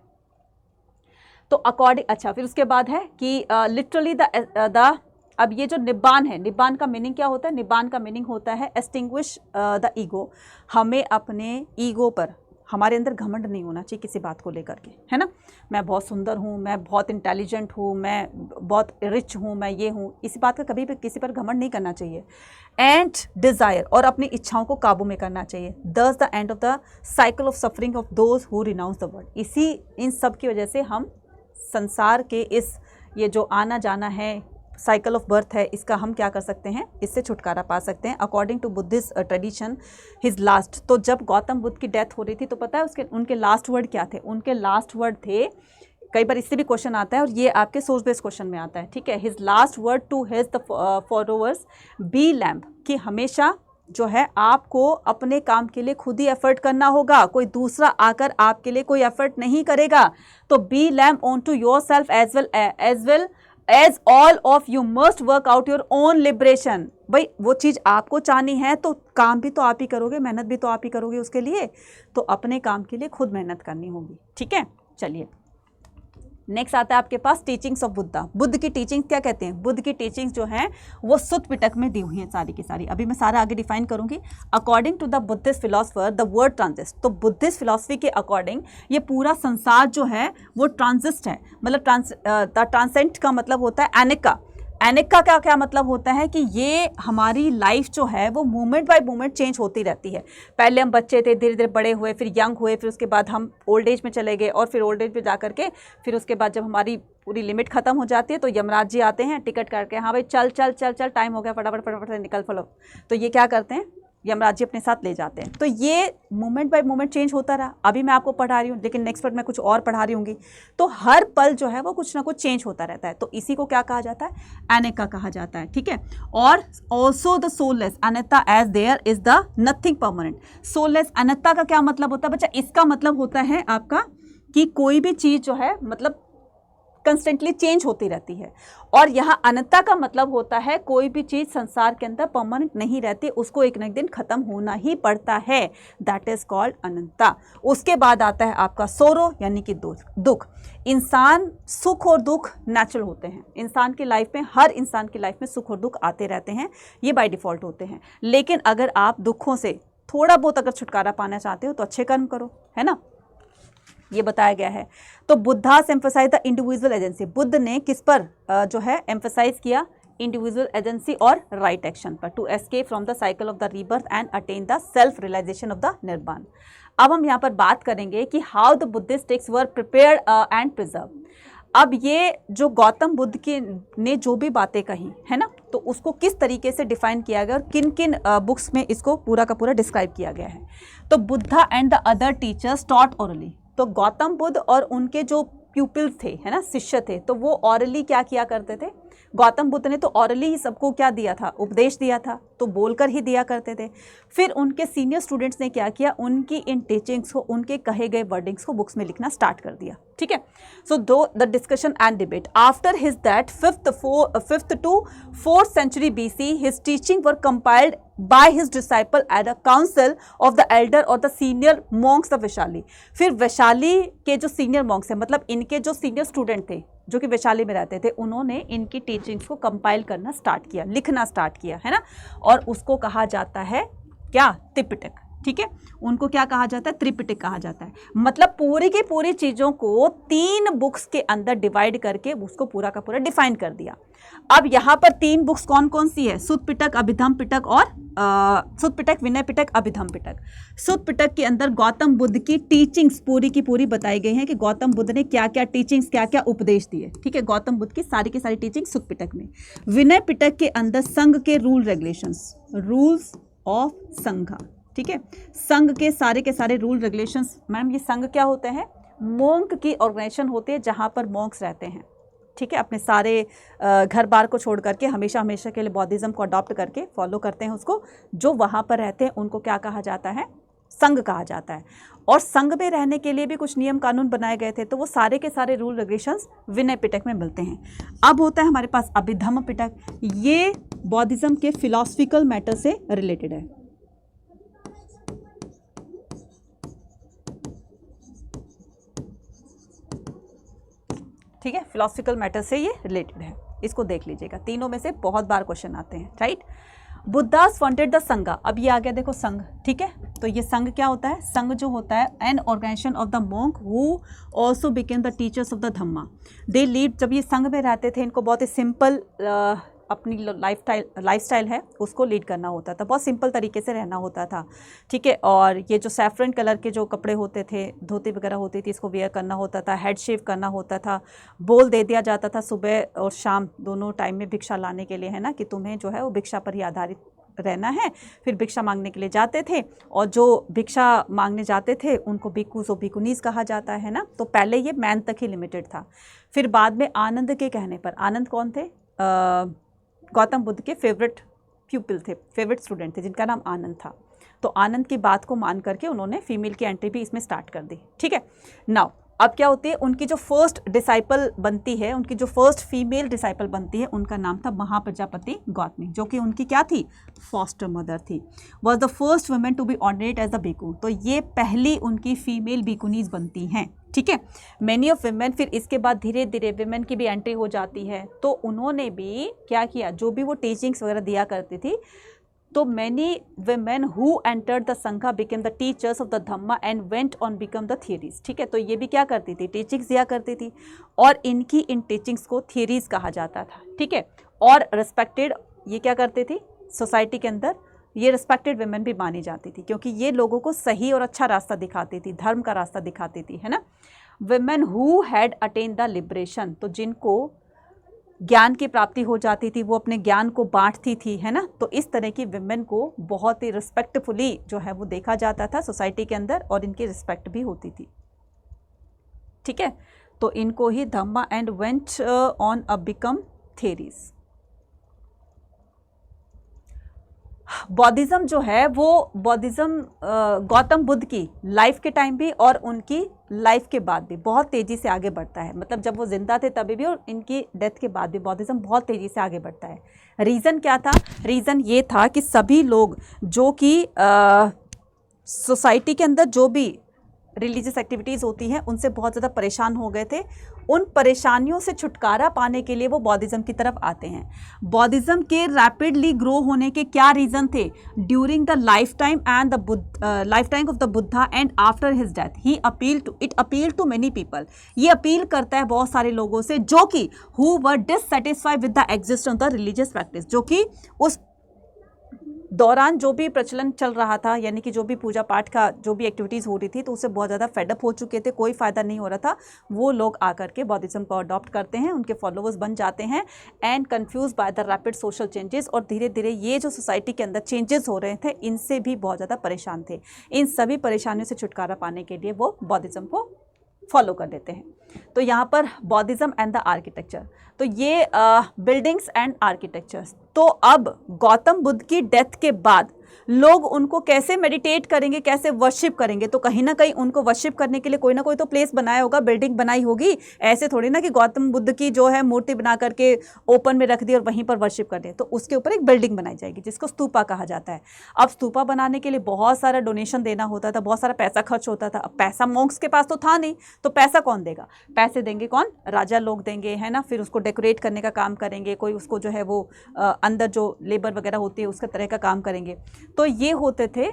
तो अकॉर्डिंग, अच्छा फिर उसके बाद है कि लिटरली द अब ये जो निब्बान है, निब्बान का मीनिंग क्या होता है? निब्बान का मीनिंग होता है एक्सटिंग्विश द ईगो। हमें अपने ईगो पर, हमारे अंदर घमंड नहीं होना चाहिए किसी बात को लेकर के, है ना। मैं बहुत सुंदर हूँ, मैं बहुत इंटेलिजेंट हूँ, मैं बहुत रिच हूँ, मैं ये हूँ, इसी बात का कभी भी किसी पर घमंड नहीं करना चाहिए। एंड डिज़ायर, और अपनी इच्छाओं को काबू में करना चाहिए। दस the end of the cycle of suffering of those who renounce the world. इसी इन सब की वजह से हम संसार के इस ये जो आना जाना है, साइकिल ऑफ बर्थ है, इसका हम क्या कर सकते हैं, इससे छुटकारा पा सकते हैं। According to Buddhist tradition his last, तो जब गौतम बुद्ध की डेथ हो रही थी तो पता है उसके उनके लास्ट वर्ड क्या थे? उनके लास्ट वर्ड थे, कई बार इससे भी क्वेश्चन आता है और ये आपके सोर्स बेस्ड क्वेश्चन में आता है, ठीक है। His last word to his the followers be lamp, कि हमेशा जो है आपको अपने काम के लिए खुद ही एफर्ट करना होगा, कोई दूसरा आकर आपके लिए कोई एफर्ट नहीं करेगा। तो be lamp on to yourself as well as all of you must work out your own liberation. भाई वो चीज़ आपको चाहनी है तो काम भी तो आप ही करोगे, मेहनत भी तो आप ही करोगे उसके लिए, तो अपने काम के लिए खुद मेहनत करनी होगी, ठीक है। चलिए नेक्स्ट आता है आपके पास टीचिंग्स ऑफ बुद्धा। बुद्ध की टीचिंग्स क्या कहते हैं? बुद्ध की टीचिंग्स जो हैं वो सुत्त पिटक में दी हुई हैं सारी की सारी। अभी मैं सारा आगे डिफाइन करूंगी। According to the Buddhist philosopher the word transient, तो बुद्धिस्ट फिलोसफी के अकॉर्डिंग ये पूरा संसार जो है वो ट्रांजिस्ट है। मतलब ट्रांसेंट का मतलब होता है एनिका। एनिका का क्या मतलब होता है कि ये हमारी लाइफ जो है वो मोमेंट बाय मोमेंट चेंज होती रहती है। पहले हम बच्चे थे, धीरे धीरे बड़े हुए, फिर यंग हुए, फिर उसके बाद हम ओल्ड एज में चले गए, और फिर ओल्ड एज में जा करके फिर उसके बाद जब हमारी पूरी लिमिट खत्म हो जाती है तो यमराज जी आते हैं टिकट करके, हाँ भाई चल चल चल चल टाइम हो गया, फटाफट फटाफट से निकल फलो। तो ये क्या करते हैं, यमराज जी अपने साथ ले जाते हैं। तो ये मोमेंट बाय मोमेंट चेंज होता रहा। अभी मैं आपको पढ़ा रही हूँ लेकिन नेक्स्ट पर मैं कुछ और पढ़ा रही होंगी, तो हर पल जो है वो कुछ ना कुछ चेंज होता रहता है। तो इसी को क्या कहा जाता है? एनेका कहा जाता है, ठीक है। और also the soulless anatta as there is the nothing permanent. Soulless anatta का क्या मतलब होता है बच्चा? इसका मतलब होता है आपका कि कोई भी चीज़ जो है मतलब कंस्टेंटली चेंज होती रहती है। और यहाँ अनंता का मतलब होता है कोई भी चीज़ संसार के अंदर परमानेंट नहीं रहती, उसको एक न एक दिन खत्म होना ही पड़ता है। दैट इज कॉल्ड अनंता। उसके बाद आता है आपका सोरो, यानी कि दुख। इंसान, सुख और दुख नेचुरल होते हैं इंसान की लाइफ में, हर इंसान की लाइफ में सुख और दुख आते रहते हैं, ये बाय डिफ़ॉल्ट होते हैं। लेकिन अगर आप दुखों से थोड़ा बहुत अगर छुटकारा पाना चाहते हो तो अच्छे कर्म करो, है ना, ये बताया गया है। तो Buddha's emphasise the individual agency. Buddha ने किस पर जो है एम्फसाइज किया? इंडिविजुअल एजेंसी और राइट एक्शन पर, to escape from the cycle of the rebirth and attain the self realisation of the nirvana. अब हम यहाँ पर बात करेंगे कि how the Buddhist text were prepared and preserve. अब ये जो गौतम बुद्ध के ने जो भी बातें कही है ना, तो उसको किस तरीके से डिफाइन किया गया और किन किन बुक्स में इसको पूरा का पूरा डिस्क्राइब किया गया है। तो Buddha and the other teachers taught orally. तो गौतम बुद्ध और उनके जो प्यूपिल्स थे, है ना, शिष्य थे, तो वो ऑरली क्या किया करते थे? गौतम बुद्ध ने तो ऑरली ही सबको क्या दिया था? उपदेश दिया था, तो बोलकर ही दिया करते थे। फिर उनके सीनियर स्टूडेंट्स ने क्या किया? उनकी इन टीचिंग्स को, उनके कहे गए वर्डिंग्स को बुक्स में लिखना स्टार्ट कर दिया, ठीक है। सो दो the discussion and debate after his that 5th to 4th century BC his teaching were compiled by his disciple at a council of the elder or the senior monks of Vaishali. फिर वैशाली के जो senior Monks हैं, मतलब इनके जो senior student थे जो कि वैशाली में रहते थे, उन्होंने इनकी टीचिंग्स को कंपाइल करना स्टार्ट किया, लिखना स्टार्ट किया, है ना। और उसको कहा जाता है क्या? त्रिपिटक, ठीक है। उनको क्या कहा जाता है? त्रिपिटक कहा जाता है। मतलब पूरी की पूरी चीज़ों को 3 बुक्स के अंदर डिवाइड करके उसको पूरा का पूरा डिफाइन कर दिया। अब यहाँ पर 3 बुक्स कौन कौन सी है? सुत्त पिटक, अभिधम पिटक और सुत्त पिटक, विनय पिटक, अभिधम पिटक। सुत्त पिटक के अंदर गौतम बुद्ध की टीचिंग्स पूरी की पूरी बताई गई हैं कि गौतम बुद्ध ने क्या क्या टीचिंग्स, क्या क्या उपदेश दिए, ठीक है। गौतम बुद्ध की सारी टीचिंग सुत्त पिटक में। विनय पिटक के अंदर संघ के रूल रेगुलेशंस, रूल्स ऑफ संघ, ठीक है। संघ के सारे रूल रेगुलेशंस। मैम ये संघ क्या होते हैं? मोंक की ऑर्गेनाइजेशन होती है जहाँ पर मोंक्स रहते हैं, ठीक है। अपने सारे घर बार को छोड़ करके हमेशा के लिए बौद्धिज्म को अडॉप्ट करके फॉलो करते हैं उसको, जो वहाँ पर रहते हैं उनको क्या कहा जाता है? संघ कहा जाता है। और संघ में रहने के लिए भी कुछ नियम कानून बनाए गए थे, तो वो सारे के सारे रूल रेगुलेशंस विनय पिटक में मिलते हैं। अब होता है हमारे पास अभिधम्म पिटक, ये बौद्धिज्म के फिलॉसफिकल मैटर से रिलेटेड है। ठीक है, फिलॉसफिकल मैटर से ये रिलेटेड है, इसको देख लीजिएगा, तीनों में से बहुत बार क्वेश्चन आते हैं, राइट। बुद्धास फंडेड द संघ, अब ये आ गया देखो संघ, ठीक है। तो ये संघ क्या होता है, संघ जो होता है an organisation of the monk who also became the teachers of the dhamma. They led, जब ये संघ में रहते थे, इनको बहुत ही सिंपल अपनी लाइफस्टाइल है उसको लीड करना होता था, बहुत सिंपल तरीके से रहना होता था, ठीक है। और ये जो सैफरन कलर के जो कपड़े होते थे, धोती वगैरह होती थी, इसको वेयर करना होता था, हेड शेव करना होता था, बोल दे दिया जाता था सुबह और शाम दोनों टाइम में भिक्षा लाने के लिए, है ना, कि तुम्हें जो है वो भिक्षा पर ही आधारित रहना है। फिर भिक्षा मांगने के लिए जाते थे, और जो भिक्षा मांगने जाते थे उनको भिक्खुस और भिक्खुनीस कहा जाता है ना। तो पहले ये मैन तक ही लिमिटेड था। फिर बाद में आनंद के कहने पर, आनंद कौन थे, गौतम बुद्ध के फेवरेट प्यूपिल थे, फेवरेट स्टूडेंट थे, जिनका नाम आनंद था। तो आनंद की बात को मान करके उन्होंने फीमेल की एंट्री भी इसमें स्टार्ट कर दी, ठीक है। नाउ अब क्या होती है, उनकी जो फर्स्ट डिसाइपल बनती है, उनकी जो फर्स्ट फीमेल डिसाइपल बनती है, उनका नाम था महाप्रजापति गौतमी, जो कि उनकी क्या थी, फॉस्टर मदर थी। Was the first women to be ordinate as the bhikkhu, तो ये पहली उनकी फीमेल भिक्खुनीज बनती हैं, ठीक है। मैनी ऑफ विमेन, फिर इसके बाद धीरे धीरे विमेन की भी एंट्री हो जाती है। तो उन्होंने भी क्या किया, जो भी वो टीचिंग्स वगैरह दिया करती थी, तो many women who entered the संघा became the teachers of the Dhamma and went on become the theories, ठीक है। तो ये भी क्या करती थी, टीचिंग्स दिया करती थी, और इनकी इन टीचिंग्स को थियरीज कहा जाता था, ठीक है। और रिस्पेक्टेड, ये क्या करती थी सोसाइटी के अंदर, ये रिस्पेक्टेड विमेन भी मानी जाती थी, क्योंकि ये लोगों को सही और अच्छा रास्ता दिखाती थी, धर्म का रास्ता दिखाती थी, है ना। Women who had attain the liberation, तो जिनको ज्ञान की प्राप्ति हो जाती थी, वो अपने ज्ञान को बांटती थी, है ना। तो इस तरह की विमेन को बहुत ही रिस्पेक्टफुली जो है वो देखा जाता था सोसाइटी के अंदर, और इनकी रिस्पेक्ट भी होती थी, ठीक है। तो इनको ही dhamma and went on a become theories. Buddhism जो है वो बौद्धिज्म गौतम बुद्ध की लाइफ के टाइम भी और उनकी लाइफ के बाद भी बहुत तेज़ी से आगे बढ़ता है। मतलब जब वो जिंदा थे तभी भी और इनकी डेथ के बाद भी बौद्धिज्म बहुत तेज़ी से आगे बढ़ता है। रीज़न क्या था? रीज़न ये था कि सभी लोग जो कि सोसाइटी के अंदर जो भी रिलीजियस एक्टिविटीज़ होती हैं उनसे बहुत ज़्यादा परेशान हो गए थे। उन परेशानियों से छुटकारा पाने के लिए वो बौद्धिज्म की तरफ आते हैं। बौद्धिज्म के रैपिडली ग्रो होने के क्या रीज़न थे? During the life time and the life time of the Buddha and after his death he appeal to many people. ये अपील करता है बहुत सारे लोगों से जो कि who were dissatisfied with the existence of the religious practice, जो कि उस दौरान जो भी प्रचलन चल रहा था, यानी कि जो भी पूजा पाठ का जो भी एक्टिविटीज़ हो रही थी, तो उससे बहुत ज़्यादा फेडअप हो चुके थे, कोई फ़ायदा नहीं हो रहा था। वो लोग आकर के बौद्धिज्म को अडॉप्ट करते हैं, उनके फॉलोअर्स बन जाते हैं and confuse by the rapid social changes. और धीरे धीरे ये जो सोसाइटी के अंदर चेंजेस हो रहे थे इनसे भी बहुत ज़्यादा परेशान थे। इन सभी परेशानियों से छुटकारा पाने के लिए वो बौद्धिज्म को फॉलो कर लेते हैं। तो यहाँ पर बौद्धिज्म एंड द आर्किटेक्चर, तो ये बिल्डिंग्स एंड आर्किटेक्चर्स। तो अब गौतम बुद्ध की डेथ के बाद लोग उनको कैसे मेडिटेट करेंगे, कैसे वर्शिप करेंगे? तो कहीं ना कहीं उनको वर्शिप करने के लिए कोई ना कोई तो प्लेस बनाया होगा, बिल्डिंग बनाई होगी। ऐसे थोड़ी ना कि गौतम बुद्ध की जो है मूर्ति बना करके ओपन में रख दी और वहीं पर वर्शिप कर दे। तो उसके ऊपर एक बिल्डिंग बनाई जाएगी जिसको स्तूपा कहा जाता है। अब स्तूपा बनाने के लिए बहुत सारा डोनेशन देना होता था, बहुत सारा पैसा खर्च होता था। अब पैसा मॉन्क्स के पास तो था नहीं, तो पैसा कौन देगा? पैसे देंगे कौन? राजा लोग देंगे, है ना। फिर उसको डेकोरेट करने का काम करेंगे, कोई उसको जो है वो अंदर जो लेबर वगैरह होती है उसका तरह का काम करेंगे। तो ये होते थे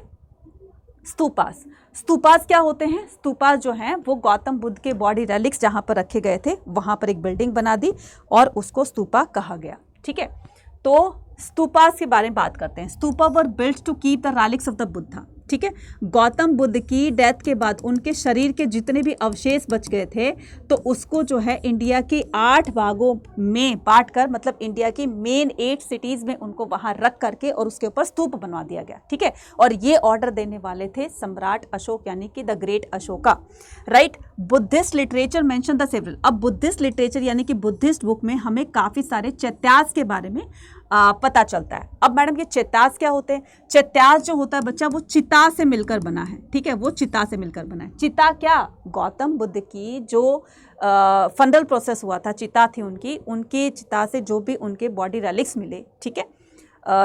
स्तूपास। स्तूपास क्या होते हैं? स्तूपास जो हैं वो गौतम बुद्ध के बॉडी रेलिक्स जहां पर रखे गए थे वहां पर एक बिल्डिंग बना दी और उसको स्तूपा कहा गया। ठीक है, तो स्तूपास के बारे में बात करते हैं। Stupa were built to keep the relics of the Buddha. ठीक है, गौतम बुद्ध की डेथ के बाद उनके शरीर के जितने भी अवशेष बच गए थे तो उसको जो है इंडिया के 8 भागों में बांटकर, मतलब इंडिया की मेन 8 सिटीज़ में उनको वहां रख करके और उसके ऊपर स्तूप बनवा दिया गया। ठीक है, और ये ऑर्डर देने वाले थे सम्राट अशोक, यानी कि the great Ashoka. Right, Buddhist literature mention the several. अब बुद्धिस्ट लिटरेचर यानी कि बुद्धिस्ट बुक में हमें काफ़ी सारे चैत्यास के बारे में पता चलता है। अब मैडम ये चैत्यास क्या होते हैं? चैत्यास जो होता है बच्चा वो चिता से मिलकर बना है, ठीक है, वो चिता से मिलकर बना है। चिता क्या? गौतम बुद्ध की जो फंडल प्रोसेस हुआ था, चिता थी उनकी चिता से जो भी उनके बॉडी रेलिक्स मिले, ठीक है,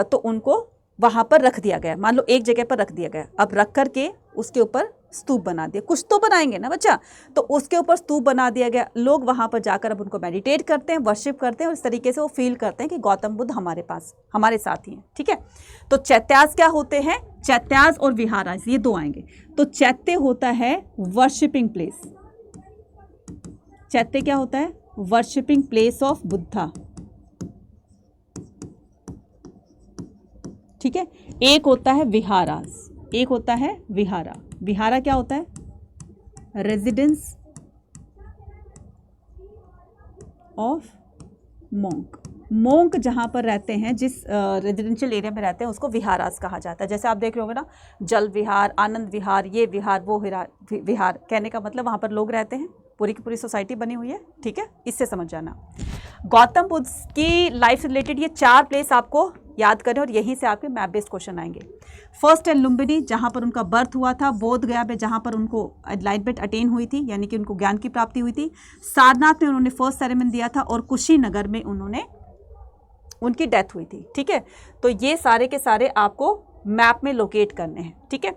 तो उनको वहाँ पर रख दिया गया। मान लो एक जगह पर रख दिया गया, अब रख करके उसके ऊपर स्तूप बना दिया। कुछ तो बनाएंगे ना बच्चा, तो उसके ऊपर स्तूप बना दिया गया। लोग वहाँ पर जाकर अब उनको मेडिटेट करते हैं, वर्शिप करते हैं और इस तरीके से वो फील करते हैं कि गौतम बुद्ध हमारे पास, हमारे साथ ही हैं, ठीक है। तो चैत्यास क्या होते हैं? चैत्यास और विहारास ये दो आएंगे। तो चैत्य होता है वर्शिपिंग प्लेस। चैत्य क्या होता है? वर्शिपिंग प्लेस ऑफ बुद्धा, ठीक है। एक होता है विहारास, एक होता है विहारा। विहारा क्या होता है? Residence of monk. मोंक जहाँ पर रहते हैं, जिस रेजिडेंशियल एरिया में रहते हैं, उसको विहारास कहा जाता है। जैसे आप देख रहे होंगे ना, जल विहार, आनंद विहार, ये विहार, वो विहार, कहने का मतलब वहाँ पर लोग रहते हैं, पूरी की पूरी सोसाइटी बनी हुई है, ठीक है, इससे समझ जाना। गौतम बुद्ध की लाइफ से रिलेटेड ये 4 प्लेस आपको याद करें और यहीं से आपके मैप बेस्ड क्वेश्चन आएंगे। फर्स्ट है लुम्बिनी, जहाँ पर उनका बर्थ हुआ था। बोध गया में जहाँ पर उनको एनलाइटमेंट अटेन हुई थी, यानी कि उनको ज्ञान की प्राप्ति हुई थी। सारनाथ में उन्होंने फर्स्ट सेरेमनी दिया था और कुशीनगर में उनकी डेथ हुई थी, ठीक है। तो ये सारे के सारे आपको मैप में लोकेट करने हैं, ठीक है।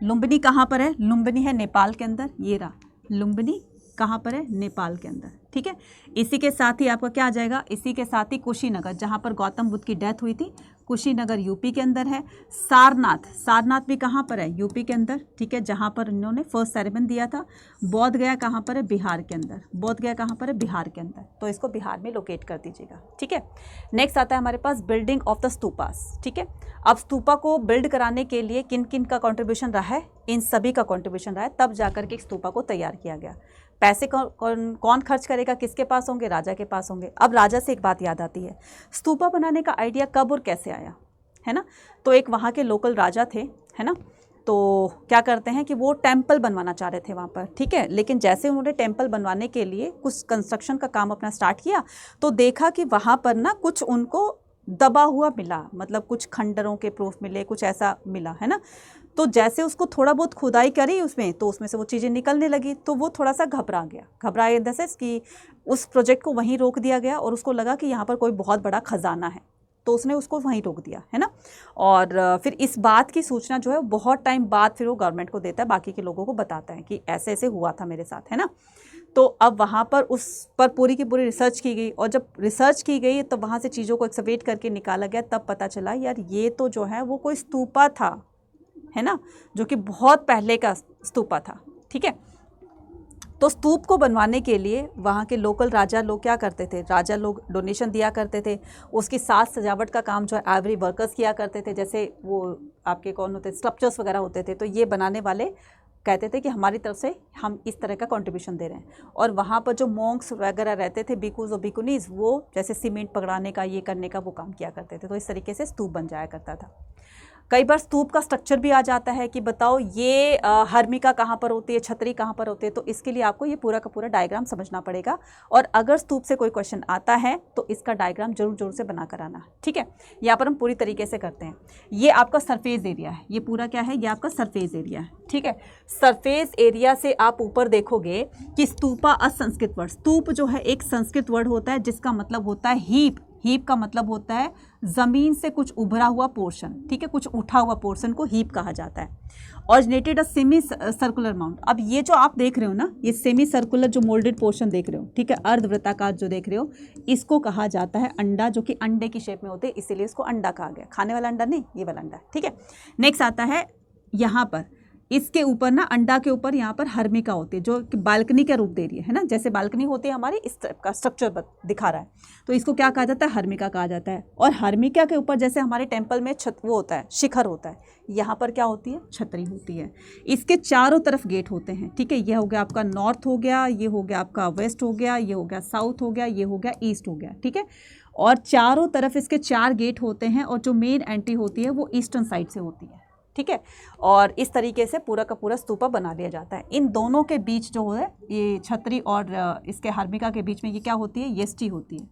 लुम्बिनी कहाँ पर है? लुम्बिनी है नेपाल के अंदर, ये रहा लुम्बिनी कहाँ पर है? नेपाल के अंदर, ठीक है। इसी के साथ ही आपका क्या आ जाएगा? इसी के साथ ही कुशीनगर, जहाँ पर गौतम बुद्ध की डेथ हुई थी, कुशीनगर यूपी के अंदर है। सारनाथ, सारनाथ भी कहाँ पर है? यूपी के अंदर, ठीक है, जहाँ पर इन्होंने फर्स्ट सेरेमनी दिया था। बोध गया कहाँ पर है? बिहार के अंदर। बोध गया कहाँ पर है? बिहार के अंदर। तो इसको बिहार में लोकेट कर दीजिएगा, ठीक है। नेक्स्ट आता है हमारे पास बिल्डिंग ऑफ द स्तूपास, ठीक है। अब स्तूपा को बिल्ड कराने के लिए किन किन का कॉन्ट्रीब्यूशन रहा है? इन सभी का कॉन्ट्रीब्यूशन रहा है, तब जाकर के स्तूपा को तैयार किया गया। पैसे कौन खर्च करेगा? किसके पास होंगे? राजा के पास होंगे। अब राजा से एक बात याद आती है, स्तूपा बनाने का आइडिया कब और कैसे आया, है ना। तो एक वहाँ के लोकल राजा थे, है ना, तो क्या करते हैं कि वो टेम्पल बनवाना चाह रहे थे वहाँ पर, ठीक है। लेकिन जैसे उन्होंने टेम्पल बनवाने के लिए कुछ कंस्ट्रक्शन का काम अपना स्टार्ट किया, तो देखा कि वहाँ पर ना कुछ उनको दबा हुआ मिला, मतलब कुछ खंडरों के प्रूफ मिले, कुछ ऐसा मिला, है ना। तो जैसे उसको थोड़ा बहुत खुदाई करी उसमें, तो उसमें से वो चीज़ें निकलने लगी, तो वो थोड़ा सा घबरा गया। घबराया इन द सेंस कि उस प्रोजेक्ट को वहीं रोक दिया गया और उसको लगा कि यहाँ पर कोई बहुत बड़ा खजाना है, तो उसने उसको वहीं रोक दिया, है ना। और फिर इस बात की सूचना जो है बहुत टाइम बाद फिर वो गवर्नमेंट को देता है, बाकी के लोगों को बताता है कि ऐसे ऐसे हुआ था मेरे साथ, है ना। तो अब वहाँ पर उस पर पूरी की पूरी रिसर्च की गई, और जब रिसर्च की गई तो वहाँ से चीज़ों को एक्सकवेट करके निकाला गया। तब पता चला यार ये तो जो है वो कोई स्तूपा था, है ना, जो कि बहुत पहले का स्तूपा था, ठीक है। तो स्तूप को बनवाने के लिए वहाँ के लोकल राजा लोग क्या करते थे? राजा लोग डोनेशन दिया करते थे। उसकी साज सजावट का काम जो है एवरी वर्कर्स किया करते थे। जैसे वो आपके कौन होते, स्कल्पचर्स वगैरह होते थे, तो ये बनाने वाले कहते थे कि हमारी तरफ से हम इस तरह का कंट्रीब्यूशन दे रहे हैं। और वहाँ पर जो मॉन्क्स वगैरह रहते थे, बिकुज और बिकुनीज, वो जैसे सीमेंट पकड़ाने का, ये करने का वो काम किया करते थे। तो इस तरीके से स्तूप बन जाया करता था। कई बार स्तूप का स्ट्रक्चर भी आ जाता है कि बताओ ये हर्मिका कहाँ पर होती है, छतरी कहाँ पर होती है। तो इसके लिए आपको ये पूरा का पूरा डायग्राम समझना पड़ेगा, और अगर स्तूप से कोई क्वेश्चन आता है तो इसका डायग्राम जरूर से बना कर आना, ठीक है। यहाँ पर हम पूरी तरीके से करते हैं। ये आपका सरफेस एरिया है, ये पूरा क्या है? ये आपका सरफेस एरिया है, ठीक है। सरफेस एरिया से आप ऊपर देखोगे कि स्तूपा असंस्कृत वर्ड, स्तूप जो है एक संस्कृत वर्ड होता है जिसका मतलब होता है हीप। हीप का मतलब होता है ज़मीन से कुछ उभरा हुआ पोर्शन, ठीक है, कुछ उठा हुआ पोर्शन को हीप कहा जाता है। Originated a semi circular mount. अब ये जो आप देख रहे हो ना, ये सेमी सर्कुलर जो मोल्डेड पोर्शन देख रहे हो, ठीक है, अर्धवृत्ताकार जो देख रहे हो, इसको कहा जाता है अंडा, जो कि अंडे की शेप में होते हैं, इसीलिए इसको अंडा कहा गया। खाने वाला अंडा नहीं, ये वाला अंडा, ठीक है। नेक्स्ट आता है यहाँ पर, इसके ऊपर ना, अंडा के ऊपर यहाँ पर हर्मिका होती है, जो कि बालकनी का रूप दे रही है ना, जैसे बालकनी होती है हमारी, इस टाइप का स्ट्रक्चर दिखा रहा है। तो इसको क्या कहा जाता है? हर्मिका कहा जाता है। और हर्मिका के ऊपर जैसे हमारे टेम्पल में वो होता है, शिखर होता है, यहाँ पर क्या होती है? छतरी होती है। इसके चारों तरफ गेट होते हैं, ठीक है। ये हो गया आपका नॉर्थ हो गया, ये हो गया आपका वेस्ट हो गया, ये हो गया साउथ हो गया, ये हो गया ईस्ट हो गया, ठीक है। और चारों तरफ इसके 4 गेट होते हैं, और जो मेन एंट्री होती है वो ईस्टर्न साइड से होती है, ठीक है। और इस तरीके से पूरा का पूरा स्तूपा बना लिया जाता है। इन दोनों के बीच जो है ये छतरी और इसके हर्मिका के बीच में ये क्या होती है, यष्टि होती है,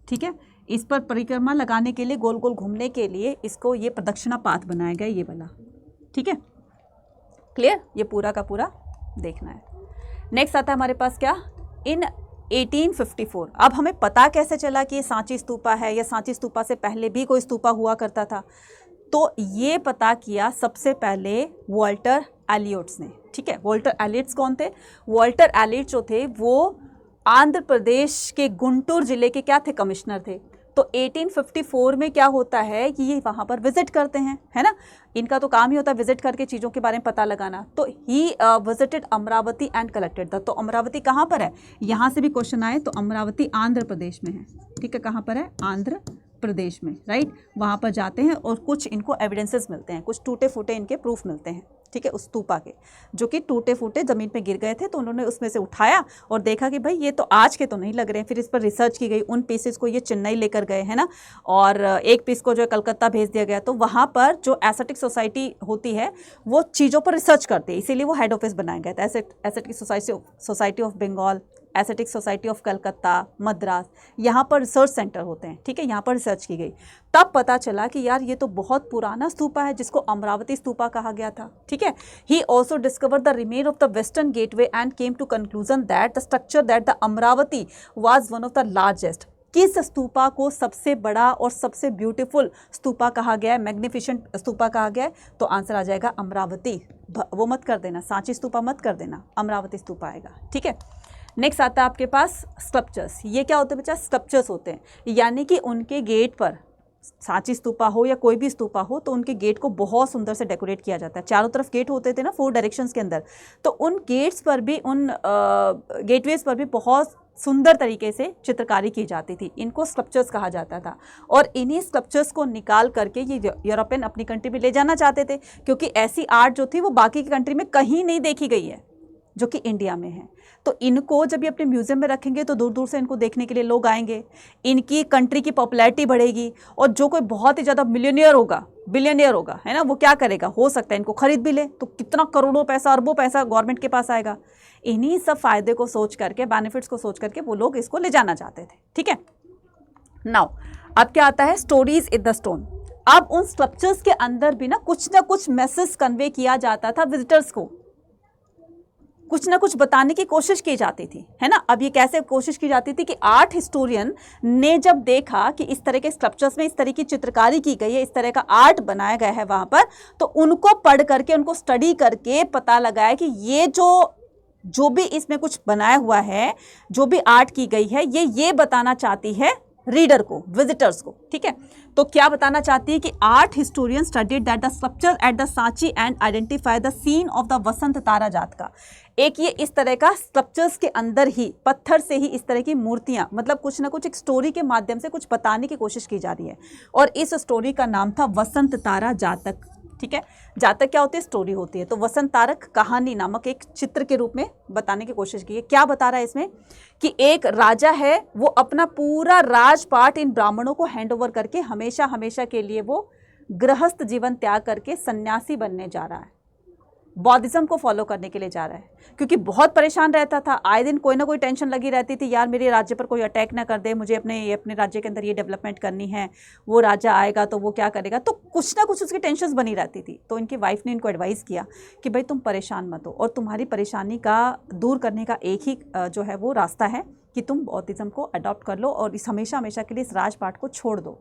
ठीक है। इस पर परिक्रमा लगाने के लिए, गोल गोल घूमने के लिए इसको ये प्रदक्षिणा पाथ बनाया गया, ये वाला, ठीक है। क्लियर, ये पूरा का पूरा देखना है। नेक्स्ट आता है हमारे पास क्या, इन 1854। अब हमें पता कैसे चला कि ये सांची स्तूपा है या सांची स्तूपा से पहले भी कोई स्तूपा हुआ करता था? तो ये पता किया सबसे पहले वॉल्टर एलियट्स ने, ठीक है। वॉल्टर एलियट्स कौन थे? वॉल्टर एलियट जो थे वो आंध्र प्रदेश के गुंटूर जिले के क्या थे, कमिश्नर थे। तो 1854 में क्या होता है कि ये वहाँ पर विजिट करते हैं, है ना। इनका तो काम ही होता है विजिट करके चीज़ों के बारे में पता लगाना। तो he visited Amravati and collected the. तो अमरावती कहाँ पर है, यहाँ से भी क्वेश्चन आए तो अमरावती आंध्र प्रदेश में है, ठीक है। कहाँ पर है, आंध्र प्रदेश में, राइट। वहाँ पर जाते हैं और कुछ इनको एविडेंसेस मिलते हैं, कुछ टूटे फूटे इनके प्रूफ मिलते हैं, ठीक है, उस स्तूपा के, जो कि टूटे फूटे ज़मीन पे गिर गए थे। तो उन्होंने उसमें से उठाया और देखा कि भाई ये तो आज के तो नहीं लग रहे हैं। फिर इस पर रिसर्च की गई, उन पीसेस को ये चेन्नई लेकर गए, है ना, और एक पीस को जो है कलकत्ता भेज दिया गया। तो वहाँ पर जो एस्थेटिक सोसाइटी होती है वो चीज़ों पर रिसर्च करती है, इसीलिए वो हेड ऑफिस बनाया गया था। Aesthetic society of Bengal, aesthetic society of Calcutta, Madras, यहाँ पर रिसर्च सेंटर होते हैं, ठीक है। यहाँ पर रिसर्च की गई, तब पता चला कि यार ये तो बहुत पुराना स्तूपा है जिसको अमरावती स्तूपा कहा गया था, ठीक है। He also discover the remain of the western gateway and came to conclusion that the structure that the Amaravati was one of the largest. किस स्तूपा को सबसे बड़ा और सबसे ब्यूटीफुल स्तूपा कहा गया है, मैग्निफिसेंट स्तूपा कहा गया है? तो आंसर आ जाएगा अमरावती। वो मत कर देना, सांची स्तूपा मत कर देना, अमरावती स्तूपा आएगा, ठीक है। नेक्स्ट आता है आपके पास स्कल्पचर्स। ये क्या होते हैं बच्चा, स्कल्पचर्स होते हैं, यानी कि उनके गेट पर, सांची स्तूपा हो या कोई भी स्तूपा हो, तो उनके गेट को बहुत सुंदर से डेकोरेट किया जाता है। चारों तरफ गेट होते थे ना, 4 डायरेक्शंस के अंदर, तो उन गेट्स पर भी, उन गेटवेज पर भी बहुत सुंदर तरीके से चित्रकारी की जाती थी। इनको स्कल्पचर्स कहा जाता था। और इन्हीं स्कल्पचर्स को निकाल करके ये यूरोपियन अपनी कंट्री में ले जाना चाहते थे, क्योंकि ऐसी आर्ट जो थी वो बाकी की कंट्री में कहीं नहीं देखी गई है जो कि इंडिया में है। तो इनको जब ये अपने म्यूज़ियम में रखेंगे तो दूर दूर से इनको देखने के लिए लोग आएंगे, इनकी कंट्री की पॉपुलैरिटी बढ़ेगी, और जो कोई बहुत ही ज़्यादा मिलियनियर होगा, बिलियनियर होगा, है ना, वो क्या करेगा, हो सकता है इनको खरीद भी ले, तो कितना करोड़ों पैसा, अरबों पैसा गवर्नमेंट के पास आएगा। इन्हीं सब फायदे को सोच करके, बेनिफिट्स को सोच करके वो लोग इसको ले जाना चाहते थे, ठीक है। नाउ अब क्या आता है, स्टोरीज इन द स्टोन। अब उन स्कल्पचर्स के अंदर भी ना कुछ मैसेज कन्वे किया जाता था विजिटर्स को, कुछ ना कुछ बताने की कोशिश की जाती थी, है ना। अब ये कैसे कोशिश की जाती थी कि आर्ट हिस्टोरियन ने जब देखा कि इस तरह के स्कल्पचर्स में इस तरह की चित्रकारी की गई है, इस तरह का आर्ट बनाया गया है वहाँ पर, तो उनको पढ़ करके, उनको स्टडी करके पता लगाया कि ये जो भी इसमें कुछ बनाया हुआ है, जो भी आर्ट की गई है, ये बताना चाहती है रीडर को, विजिटर्स को, ठीक है। तो क्या बताना चाहती है कि art historian studied that the sculpture at the Sanchi and identify the scene of the Vessantara Jataka का। एक ये इस तरह का स्कल्पचर्स के अंदर ही, पत्थर से ही इस तरह की मूर्तियां, मतलब कुछ ना कुछ एक स्टोरी के माध्यम से कुछ बताने की कोशिश की जा रही है, और इस स्टोरी का नाम था वसंत तारा जातक, ठीक है। जातक क्या होती है, स्टोरी होती है। तो वसंत तारक कहानी नामक एक चित्र के रूप में बताने की कोशिश की है। क्या बता रहा है इसमें कि एक राजा है, वो अपना पूरा राजपाट इन ब्राह्मणों को हैंड ओवर करके हमेशा हमेशा के लिए वो गृहस्थ जीवन त्याग करके सन्यासी बनने जा रहा है, बौद्धिज्म को फॉलो करने के लिए जा रहा है, क्योंकि बहुत परेशान रहता था। आए दिन कोई ना कोई टेंशन लगी रहती थी, यार मेरे राज्य पर कोई अटैक ना कर दे, मुझे अपने राज्य के अंदर ये डेवलपमेंट करनी है, वो राजा आएगा तो वो क्या करेगा, तो कुछ ना कुछ उसकी टेंशन्स बनी रहती थी। तो इनकी वाइफ ने इनको एडवाइस किया कि भाई तुम परेशान मत हो, और तुम्हारी परेशानी का दूर करने का एक ही जो है वो रास्ता है कि तुम बौद्धिज्म को अडॉप्ट कर लो, और इस हमेशा हमेशा के लिए इस राजपाट को छोड़ दो।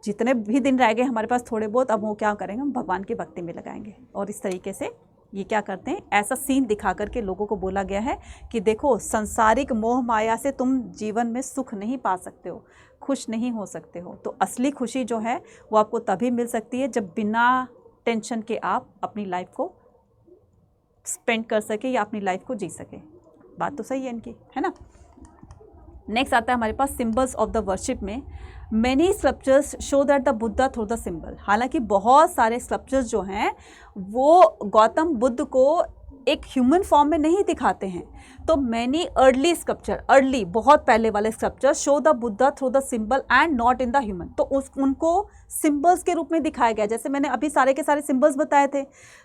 जितने भी दिन रह गए हमारे पास थोड़े बहुत, अब वो क्या करेंगे, हम भगवान की भक्ति में लगाएंगे। और इस तरीके से ये क्या करते हैं, ऐसा सीन दिखा करके लोगों को बोला गया है कि देखो, सांसारिक मोह माया से तुम जीवन में सुख नहीं पा सकते हो, खुश नहीं हो सकते हो। तो असली खुशी जो है वो आपको तभी मिल सकती है जब बिना टेंशन के आप अपनी लाइफ को स्पेंड कर सके या अपनी लाइफ को जी सके। बात तो सही है इनकी, है ना। नेक्स्ट आता है हमारे पास सिंबल्स ऑफ द वर्शिप में। Many sculptures show that the Buddha through the symbol. हालांकि बहुत सारे स्कल्पचर्स जो हैं वो गौतम बुद्ध को एक ह्यूमन फॉर्म में नहीं दिखाते हैं। तो मैनी अर्ली स्कल्पचर, अर्ली बहुत पहले वाले sculpture show the Buddha through the symbol and not in the human, तो उनको सिंबल्स के रूप में दिखाया गया। जैसे मैंने अभी सारे के सारे सिंबल्स बताए थे,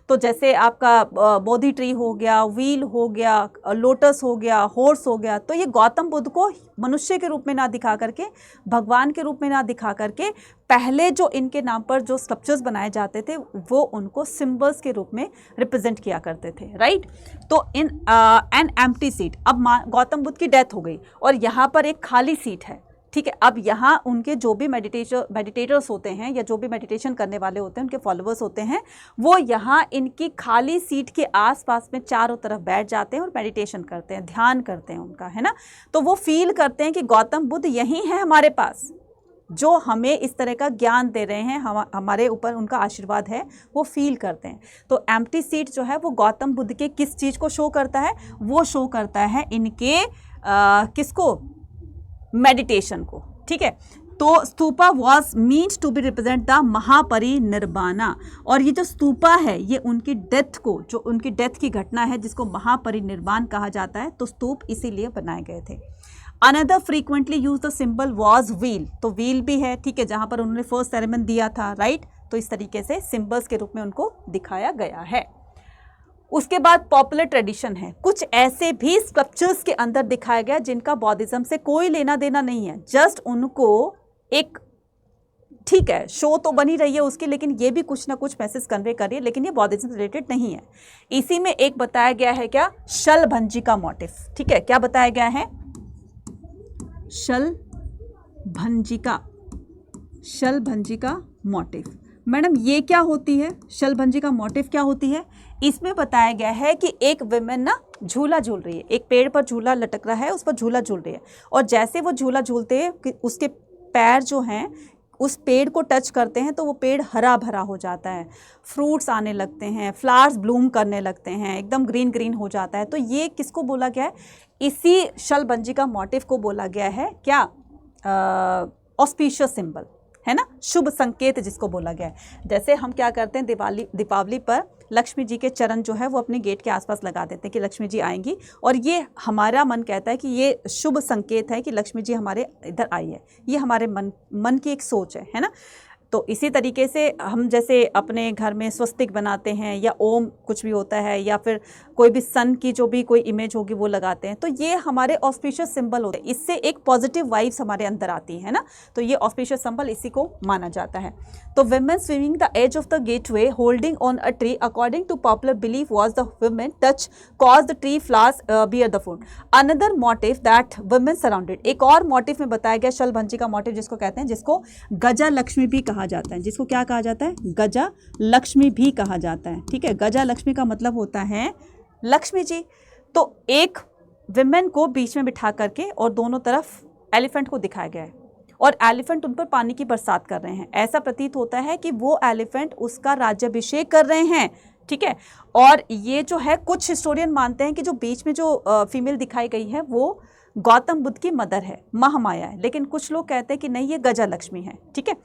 तो जैसे आपका बोधि ट्री हो गया, व्हील हो गया, लोटस हो गया, हॉर्स हो गया, तो ये गौतम बुद्ध को मनुष्य के रूप में ना दिखा करके, भगवान के रूप में ना दिखा करके, पहले जो इनके नाम पर जो स्कल्पचर्स बनाए जाते थे वो उनको सिंबल्स के रूप में रिप्रेजेंट किया करते थे, राइट। तो इन एन एम्प्टी सीट, अब गौतम बुद्ध की डेथ हो गई और यहाँ पर एक खाली सीट है, ठीक है। अब यहाँ उनके जो भी मेडिटेटर्स होते हैं या जो भी मेडिटेशन करने वाले होते हैं, उनके फॉलोअर्स होते हैं, वो यहाँ इनकी खाली सीट के आसपास में चारों तरफ बैठ जाते हैं और मेडिटेशन करते हैं, ध्यान करते हैं उनका, है ना। तो वो फील करते हैं कि गौतम बुद्ध यहीं है हमारे पास, जो हमें इस तरह का ज्ञान दे रहे हैं, हमारे ऊपर उनका आशीर्वाद है, वो फील करते हैं। तो एम्प्टी सीट जो है वो गौतम बुद्ध के किस चीज़ को शो करता है? वो शो करता है इनके किसको? मेडिटेशन को, ठीक है। तो stupa was means to be represent the Mahaparinirvana, और ये जो स्तूपा है ये उनकी डेथ को, जो उनकी डेथ की घटना है जिसको महापरिनिर्वाण कहा जाता है, तो स्तूप इसीलिए बनाए गए थे। Another frequently use the symbol was wheel, तो व्हील भी है, ठीक है, जहाँ पर उन्होंने फर्स्ट सेरेमन दिया था, राइट। तो इस तरीके से सिंबल्स के रूप में उनको दिखाया गया है। उसके बाद पॉपुलर ट्रेडिशन है, कुछ ऐसे भी स्कल्पचर्स के अंदर दिखाया गया जिनका बौद्धिज्म से कोई लेना देना नहीं है, जस्ट उनको एक, ठीक है, शो तो बनी रही है उसकी, लेकिन ये भी कुछ ना कुछ मैसेज कन्वे कर रही है, लेकिन ये बौद्धिज्म से रिलेटेड नहीं है। इसी में एक बताया गया है क्या? शलभंजिका मोटिव, ठीक है। क्या बताया गया है? शलभंजिका, शलभंजिका मोटिव। मैडम ये क्या होती है? शलभंजिका मोटिव क्या होती है? इसमें बताया गया है कि एक विमेन ना झूला झूल रही है, एक पेड़ पर झूला लटक रहा है, उस पर झूला झूल रही है, और जैसे वो झूला झूलते हैं उसके पैर जो हैं उस पेड़ को टच करते हैं तो वो पेड़ हरा भरा हो जाता है, फ्रूट्स आने लगते हैं, फ्लावर्स ब्लूम करने लगते हैं, एकदम ग्रीन ग्रीन हो जाता है। तो ये किसको बोला गया है? इसी शलभंजिका मोटिव को बोला गया है क्या? ऑस्पिशियस सिंबल, है ना, शुभ संकेत जिसको बोला गया है। जैसे हम क्या करते हैं दीपावली पर लक्ष्मी जी के चरण जो है वो अपने गेट के आसपास लगा देते हैं कि लक्ष्मी जी आएंगी, और ये हमारा मन कहता है कि ये शुभ संकेत है कि लक्ष्मी जी हमारे इधर आई है, ये हमारे मन की एक सोच है ना। तो इसी तरीके से हम जैसे अपने घर में स्वस्तिक बनाते हैं या ओम कुछ भी होता है या फिर कोई भी सन की जो भी कोई इमेज होगी वो लगाते हैं, तो ये हमारे ऑस्पिशियस सिंबल होते हैं, इससे एक पॉजिटिव वाइब्स हमारे अंदर आती है ना। तो ये ऑस्पिशियस सिंबल इसी को माना जाता है। तो women swimming the edge of the gateway holding on a tree according to popular belief was the women touch cause the tree flowers bear the food. Another motive that women surrounded, एक और motive में बताया गया शलभंजिका motive जिसको कहते हैं, जिसको गजा लक्ष्मी भी कहा जाता है। जिसको क्या कहा जाता है? गजा लक्ष्मी भी कहा जाता है, ठीक है। गजा लक्ष्मी का मतलब होता है लक्ष्मी जी। तो एक विमेन को बीच में बिठा करके और दोनों तरफ एलिफेंट को दिखाया गया है, और एलिफेंट उन पर पानी की बरसात कर रहे हैं। ऐसा प्रतीत होता है कि वो एलिफेंट उसका राज्याभिषेक कर रहे हैं, ठीक है। और ये जो है, कुछ हिस्टोरियन मानते हैं कि जो बीच में जो फीमेल दिखाई गई है वो गौतम बुद्ध की मदर है, महामाया है, लेकिन कुछ लोग कहते हैं कि नहीं, ये गजा लक्ष्मी है, ठीक है।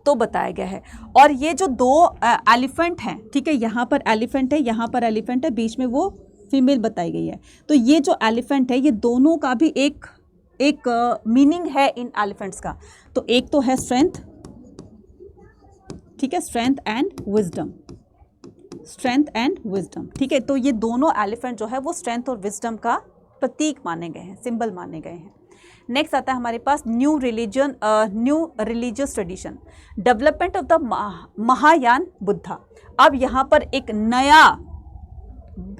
तो बताया गया है। और ये जो दो एलिफेंट हैं, ठीक है, यहाँ पर एलिफेंट है, यहाँ पर एलिफेंट है, बीच में वो फीमेल बताई गई है। तो ये जो एलिफेंट है, ये दोनों का भी एक मीनिंग है इन एलिफेंट्स का। तो एक तो है स्ट्रेंथ, ठीक है, strength and wisdom, strength and wisdom, ठीक है। तो ये दोनों एलिफेंट जो है वो स्ट्रेंथ और विजडम का प्रतीक माने गए हैं, सिंबल माने गए हैं। नेक्स्ट आता है हमारे पास new religious tradition, development of the Mahayana Buddha. अब यहाँ पर एक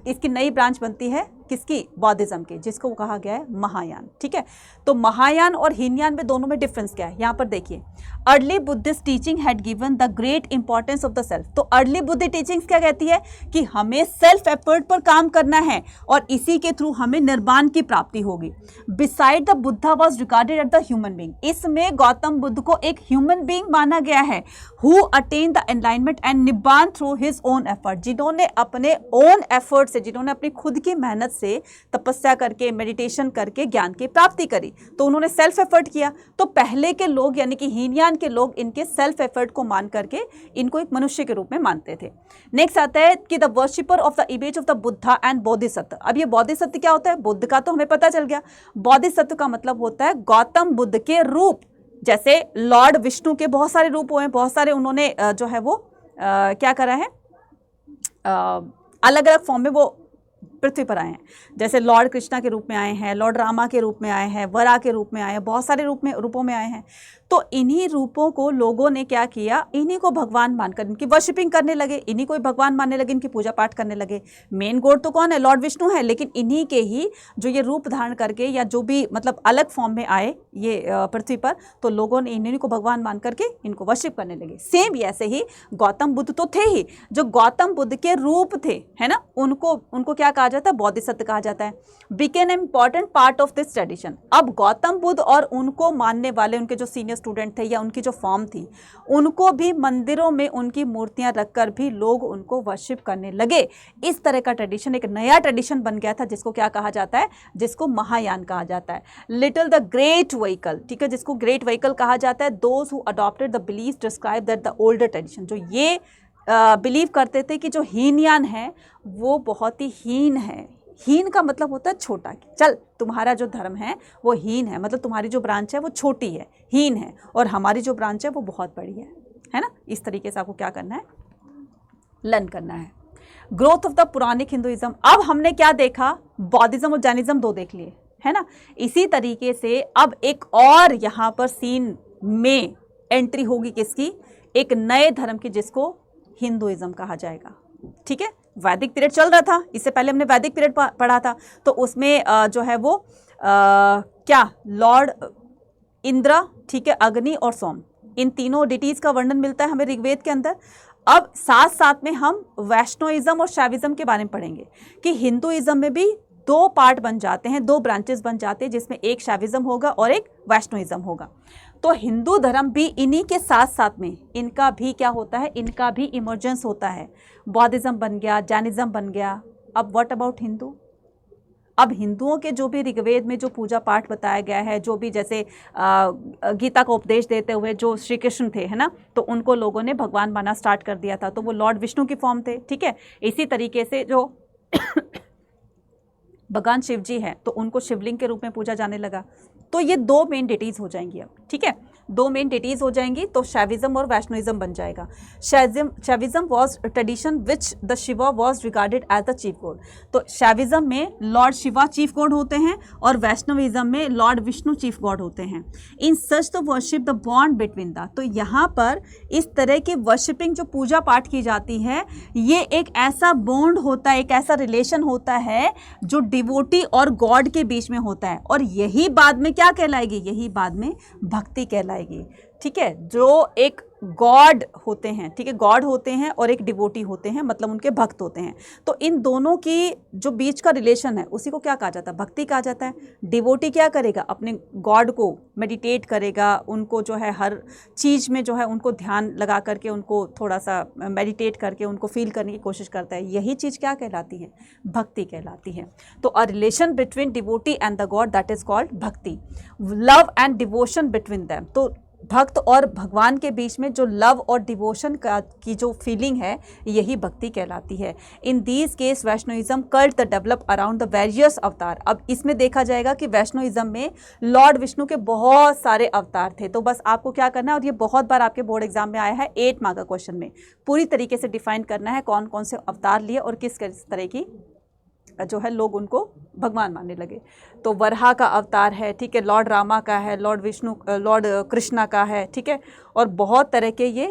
इसकी नई ब्रांच बनती है, किसकी? बौद्धिज्म की, जिसको कहा गया है महायान, ठीक है। तो महायान और हीनयान में दोनों में डिफरेंस क्या है? यहाँ पर देखिए, early Buddhist teaching had given the great importance of the self. तो अर्ली बुद्धिस्ट टीचिंग्स क्या कहती है? कि हमें सेल्फ एफर्ट पर काम करना है और इसी के थ्रू हमें निर्वाण की प्राप्ति होगी। Beside the Buddha was regarded at the human being, इसमें गौतम बुद्ध को एक ह्यूमन बींग माना गया है, who attain the enlightenment and nibbana through his own effort, जिन्होंने अपने ओन एफर्ट से, जिन्होंने अपनी खुद की मेहनत से तपस्या करके, मेडिटेशन करके ज्ञान की प्राप्ति करी। तो उन्होंने सेल्फ एफर्ट किया। तो पहले के लोग यानी कि हीनयान के लोग इनके सेल्फ एफर्ट को मान करके इनको एक मनुष्य के रूप में मानते थे। नेक्स्ट आता है कि the worshipper of the image of the Buddha and Bodhisattva. अब ये बोधिसत्व क्या होता है? बुद्ध का तो हमें पता चल गया। बोधिसत्व का मतलब होता है गौतम बुद्ध के रूप। जैसे लॉर्ड विष्णु के बहुत सारे रूप हुए, बहुत सारे उन्होंने जो है वो क्या करा है, अलग अलग फॉर्म में वो पृथ्वी पर आए हैं। जैसे लॉर्ड कृष्णा के रूप में आए हैं, लॉर्ड रामा के रूप में आए हैं, वरा के रूप में आए हैं, बहुत सारे रूपों में आए हैं। तो इन्हीं रूपों को लोगों ने क्या किया, इन्हीं को भगवान मानकर इनकी वर्शिपिंग करने लगे, इन्हीं को भगवान मानने लगे, इनकी पूजा पाठ करने लगे। मेन गॉड तो कौन है? लॉर्ड विष्णु है, लेकिन इन्हीं के ही जो ये रूप धारण करके या जो भी मतलब अलग फॉर्म में आए ये पृथ्वी पर, तो लोगों ने इन्हीं को भगवान मान करके इनको वर्शिप करने लगे। सेम ऐसे ही गौतम बुद्ध तो थे ही, जो गौतम बुद्ध के रूप थे, है ना, उनको क्या कहा जाता है? बोधिसत्व कहा जाता है। Became an important part of this tradition. अब गौतम बुद्ध और उनको मानने वाले उनके जो सीनियर स्टूडेंट थे या उनकी जो फॉर्म थी, उनको भी मंदिरों में उनकी मूर्तियां रखकर भी लोग उनको वर्शिप करने लगे। इस तरह का ट्रेडिशन एक नया ट्रेडिशन बन गया था, जिसको क्या कहा जाता है? जिसको महायान कहा जाता है। लिटिल द ग्रेट व्हीकल, ठीक है, जिसको ग्रेट व्हीकल कहा जाता है। Those who adopted the belief describe that the older tradition, जो ये बिलीव करते थे कि जो हीनयान है वो बहुत ही हीन है। हीन का मतलब होता है छोटा। चल, तुम्हारा जो धर्म है वो हीन है, मतलब तुम्हारी जो ब्रांच है वो छोटी है, हीन है, और हमारी जो ब्रांच है वो बहुत बड़ी है ना। इस तरीके से आपको क्या करना है? लर्न करना है। Growth of the Puranic Hinduism. अब हमने क्या देखा? बौद्धिज्म और जैनिज्म दो देख लिए, है ना। इसी तरीके से अब एक और यहाँ पर सीन में एंट्री होगी किसकी? एक नए धर्म की, जिसको हिंदुइज्म कहा जाएगा। ठीक है, वैदिक पीरियड चल रहा था, इससे पहले हमने वैदिक पीरियड पढ़ा था। तो उसमें जो है वो क्या, लॉर्ड इंद्र, ठीक है, अग्नि और सोम, इन तीनों डिटीज का वर्णन मिलता है हमें ऋग्वेद के अंदर। अब साथ साथ में हम वैष्णोइज्म और शैविज्म के बारे में पढ़ेंगे कि हिंदुइज्म में भी दो पार्ट बन जाते हैं, दो ब्रांचेस बन जाते हैं, जिसमें एक शैविज्म होगा और एक वैष्णोइज्म होगा। तो हिंदू धर्म भी इन्हीं के साथ साथ में इनका भी क्या होता है? इनका भी इमर्जेंस होता है। बौद्धिज्म बन गया, जैनिज्म बन गया। अब व्हाट अबाउट हिंदू? अब हिंदुओं के जो भी ऋग्वेद में जो पूजा पाठ बताया गया है, जो भी जैसे गीता का उपदेश देते हुए जो श्री कृष्ण थे, है ना, तो उनको लोगों ने भगवान मानना स्टार्ट कर दिया था। तो वो लॉर्ड विष्णु की फॉर्म थे। ठीक है, इसी तरीके से जो भगवान शिव जी है तो उनको शिवलिंग के रूप में पूजा जाने लगा। तो ये दो मेन डेटीज हो जाएंगी अब। ठीक है, दो मेन डेटीज हो जाएंगी, तो शैविज्म और वैष्णोइज्म बन जाएगा। Shaivism was tradition which the Shiva was regarded as the chief god. तो शैविज्म में लॉर्ड शिवा चीफ गॉड होते हैं और वैष्णविज्म में लॉर्ड विष्णु चीफ गॉड होते हैं। In such the worship the bond between the, तो यहाँ पर इस तरह की वर्शिपिंग जो पूजा पाठ की जाती है, ये एक ऐसा बॉन्ड होता है, एक ऐसा रिलेशन होता है जो डिवोटी और गॉड के बीच में होता है, और यही बाद में क्या कहलाएगी? यही बाद में भक्ति कहलाएगी। ठीक है, जो एक गॉड होते हैं, ठीक है, गॉड होते हैं और एक डिवोटी होते हैं, मतलब उनके भक्त होते हैं। तो इन दोनों की जो बीच का रिलेशन है उसी को क्या कहा जाता है? भक्ति कहा जाता है। डिवोटी क्या करेगा? अपने गॉड को मेडिटेट करेगा, उनको जो है हर चीज़ में जो है उनको ध्यान लगा करके, उनको थोड़ा सा मेडिटेट करके उनको फील करने की कोशिश करता है। यही चीज़ क्या कहलाती है? भक्ति कहलाती है। तो a relation between devotee and the god, that is called bhakti. Love and devotion between them, तो भक्त और भगवान के बीच में जो लव और डिवोशन की जो फीलिंग है, यही भक्ति कहलाती है। In these case Vaishnavism cult the develop around the various avatar. अब इसमें देखा जाएगा कि वैष्णोइज्म में लॉर्ड विष्णु के बहुत सारे अवतार थे। तो बस आपको क्या करना है, और ये बहुत बार आपके बोर्ड एग्जाम में आया है, 8 मार्क का क्वेश्चन में पूरी तरीके से डिफाइन करना है कौन कौन से अवतार लिए और किस तरह की जो है लोग उनको भगवान मानने लगे। तो वरहा का अवतार है, ठीक है, लॉर्ड रामा का है, लॉर्ड विष्णु, लॉर्ड कृष्णा का है, ठीक है, और बहुत तरह के ये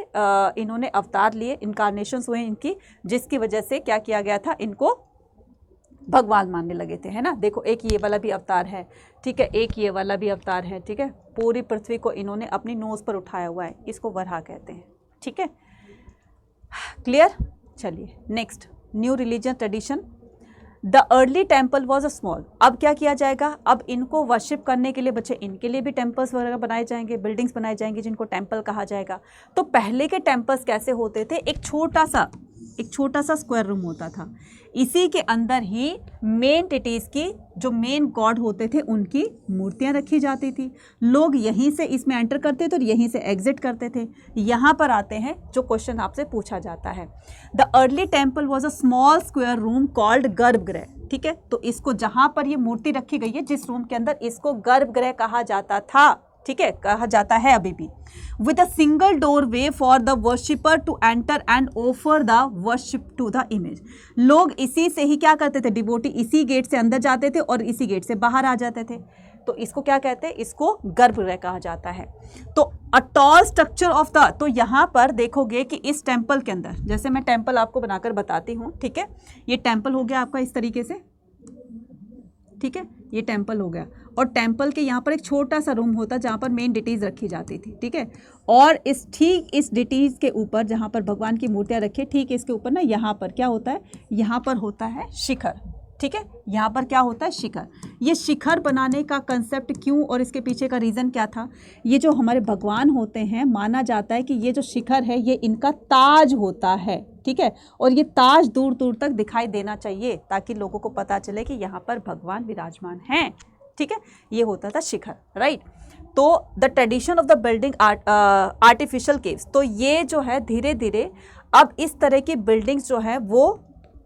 इन्होंने अवतार लिए, इनकारनेशंस हुए इनकी, जिसकी वजह से क्या किया गया था, इनको भगवान मानने लगे थे, है ना। देखो, एक ये वाला भी अवतार है, ठीक है, एक ये वाला भी अवतार है, ठीक है, पूरी पृथ्वी को इन्होंने अपनी नोज़ पर उठाया हुआ है, इसको वरहा कहते हैं। ठीक है, क्लियर। चलिए next, new religion tradition. The early temple was a small. अब क्या किया जाएगा? अब इनको वर्शिप करने के लिए बच्चे, इनके लिए भी टेम्पल्स वगैरह बनाए जाएंगे, बिल्डिंग्स बनाए जाएंगे जिनको टेम्पल कहा जाएगा। तो पहले के टेम्पल्स कैसे होते थे? एक छोटा सा एक छोटा सा स्क्वायर रूम होता था। इसी के अंदर ही मेन डिटीज की जो मेन गॉड होते थे उनकी मूर्तियां रखी जाती थी। लोग यहीं से इसमें एंटर करते थे और यहीं से एग्जिट करते थे। यहाँ पर आते हैं जो क्वेश्चन आपसे पूछा जाता है। The early temple was a small square room called गर्भगृह। ठीक है, तो इसको जहाँ पर ये मूर्ति रखी गई है जिस रूम के अंदर, इसको गर्भगृह कहा जाता था। ठीक है, कहा जाता है अभी भी। With a single doorway for the worshipper to enter and offer the worship to the image. लोग इसी से ही क्या करते थे, डिवोटी इसी गेट से अंदर जाते थे और इसी गेट से बाहर आ जाते थे। तो इसको क्या कहते हैं, इसको गर्भगृह कहा जाता है। तो a tall structure of the, तो यहाँ पर देखोगे कि इस टेम्पल के अंदर, जैसे मैं टेम्पल आपको बनाकर बताती हूँ। ठीक है, ये टेम्पल हो गया आपका इस तरीके से। ठीक है, ये टेम्पल हो गया और टेम्पल के यहाँ पर एक छोटा सा रूम होता जहाँ पर मेन डिटीज रखी जाती थी। ठीक है, और ठीक इस डिटीज के ऊपर जहाँ पर भगवान की मूर्तियाँ रखी, ठीक इसके ऊपर ना यहाँ पर क्या होता है, यहाँ पर होता है शिखर। ठीक है, यहाँ पर क्या होता है, शिखर। ये शिखर बनाने का कंसेप्ट क्यों और इसके पीछे का रीज़न क्या था। ये जो हमारे भगवान होते हैं, माना जाता है कि ये जो शिखर है ये इनका ताज होता है। ठीक है, और ये ताज दूर दूर तक दिखाई देना चाहिए ताकि लोगों को पता चले कि यहाँ पर भगवान विराजमान हैं। ठीक है, ये होता था शिखर, राइट। तो the tradition of the building artificial caves, तो ये जो है धीरे धीरे अब इस तरह की बिल्डिंग्स जो है वो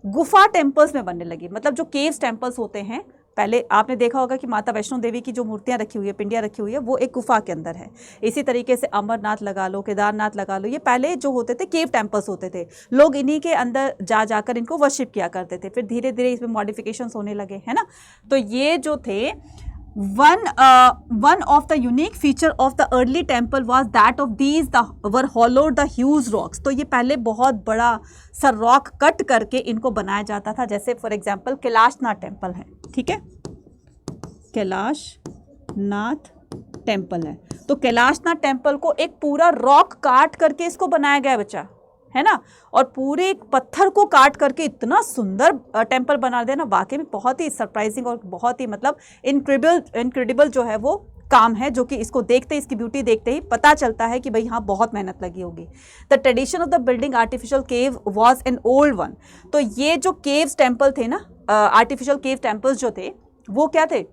गुफा टेम्पल्स में बनने लगी। मतलब जो केव्स टेम्पल्स होते हैं, पहले आपने देखा होगा कि माता वैष्णो देवी की जो मूर्तियां रखी हुई है, पिंडियां रखी हुई है, वो एक गुफा के अंदर है। इसी तरीके से अमरनाथ लगा लो, केदारनाथ लगा लो, ये पहले जो होते थे केव टेम्पल्स होते थे। लोग इन्हीं के अंदर जा जाकर इनको वर्शिप किया करते थे। फिर धीरे धीरे इसमें मॉडिफिकेशंस होने लगे, है ना। तो ये जो थे one of the unique feature of the early temple was that of these were hollowed the huge rocks। तो ये पहले बहुत बड़ा सा रॉक कट करके इनको बनाया जाता था। जैसे फॉर एग्जांपल कैलाशनाथ टेम्पल है। ठीक है, कैलाशनाथ टेम्पल है, तो कैलाशनाथ टेम्पल को एक पूरा रॉक काट करके इसको बनाया गया बच्चा, है ना। और पूरे एक पत्थर को काट करके इतना सुंदर टेम्पल बना देना, वाकई में बहुत ही सरप्राइजिंग और बहुत ही मतलब इनक्रेडिबल जो है वो काम है, जो कि इसको देखते, इसकी ब्यूटी देखते ही पता चलता है कि भाई यहाँ बहुत मेहनत लगी होगी। The tradition of the building artificial cave was an old one. तो ये जो केव्स टेम्पल थे ना, आर्टिफिशियल केव टेम्पल्स जो थे वो क्या थे,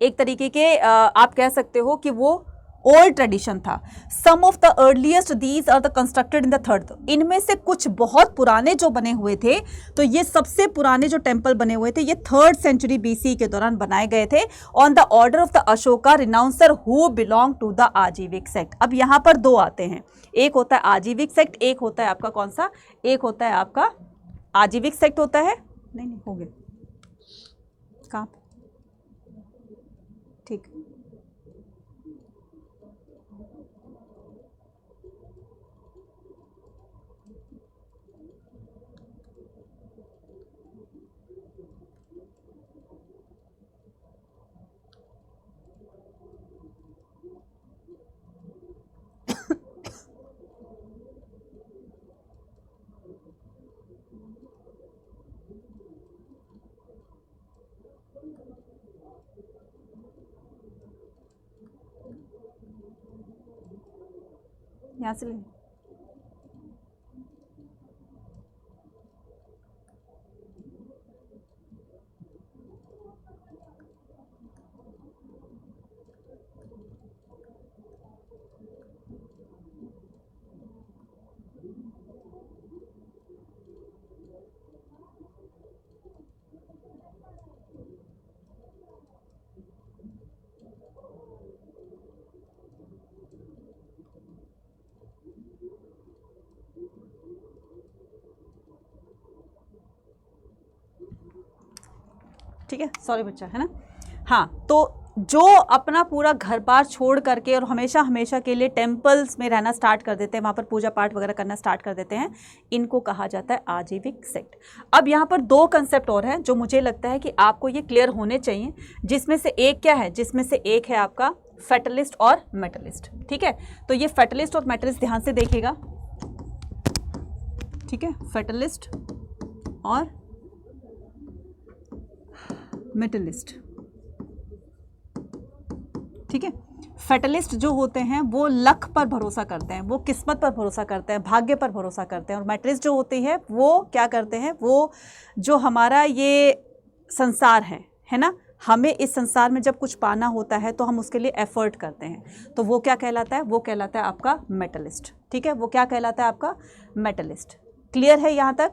एक तरीके के आप कह सकते हो कि वो ओल्ड ट्रेडिशन था। Some of the earliest these are the constructed in the third. इनमें से कुछ बहुत पुराने जो बने हुए थे, तो ये सबसे पुराने जो टेम्पल बने हुए थे ये 3rd सेंचुरी BC के दौरान बनाए गए थे on the order of the Ashoka renouncer who belong to the Ajivika sect. अब यहाँ पर दो आते हैं, एक होता है आजीविक सेक्ट, एक होता है आपका कौन सा, एक होता है आपका आजीविक सेक्ट होता है, नहीं हो गया कहाँ, ठीक। यहाँ से ले, ठीक है, सॉरी बच्चा, है ना। हाँ, तो जो अपना पूरा घर बार छोड़ करके और हमेशा हमेशा के लिए टेम्पल्स में रहना स्टार्ट कर देते हैं, वहाँ पर पूजा पाठ वगैरह करना स्टार्ट कर देते हैं, इनको कहा जाता है आजीविक सेक्ट। अब यहाँ पर दो कंसेप्ट और हैं जो मुझे लगता है कि आपको ये क्लियर होने चाहिए, जिसमें से एक क्या है, जिसमें से एक है आपका फेटलिस्ट और मेटलिस्ट। ठीक है, तो ये फेटलिस्ट और मेटलिस्ट ध्यान से देखिएगा। ठीक है, फेटलिस्ट और मेटलिस्ट। ठीक है, फेटलिस्ट जो होते हैं वो लक पर भरोसा करते हैं, वो किस्मत पर भरोसा करते हैं, भाग्य पर भरोसा करते हैं। और मेटलिस्ट जो होती है वो क्या करते हैं, वो जो हमारा ये संसार है ना, हमें इस संसार में जब कुछ पाना होता है तो हम उसके लिए एफर्ट करते हैं, तो वो क्या कहलाता है, वो कहलाता है आपका मेटलिस्ट। ठीक है, वो क्या कहलाता है आपका मेटलिस्ट। क्लियर है यहाँ तक?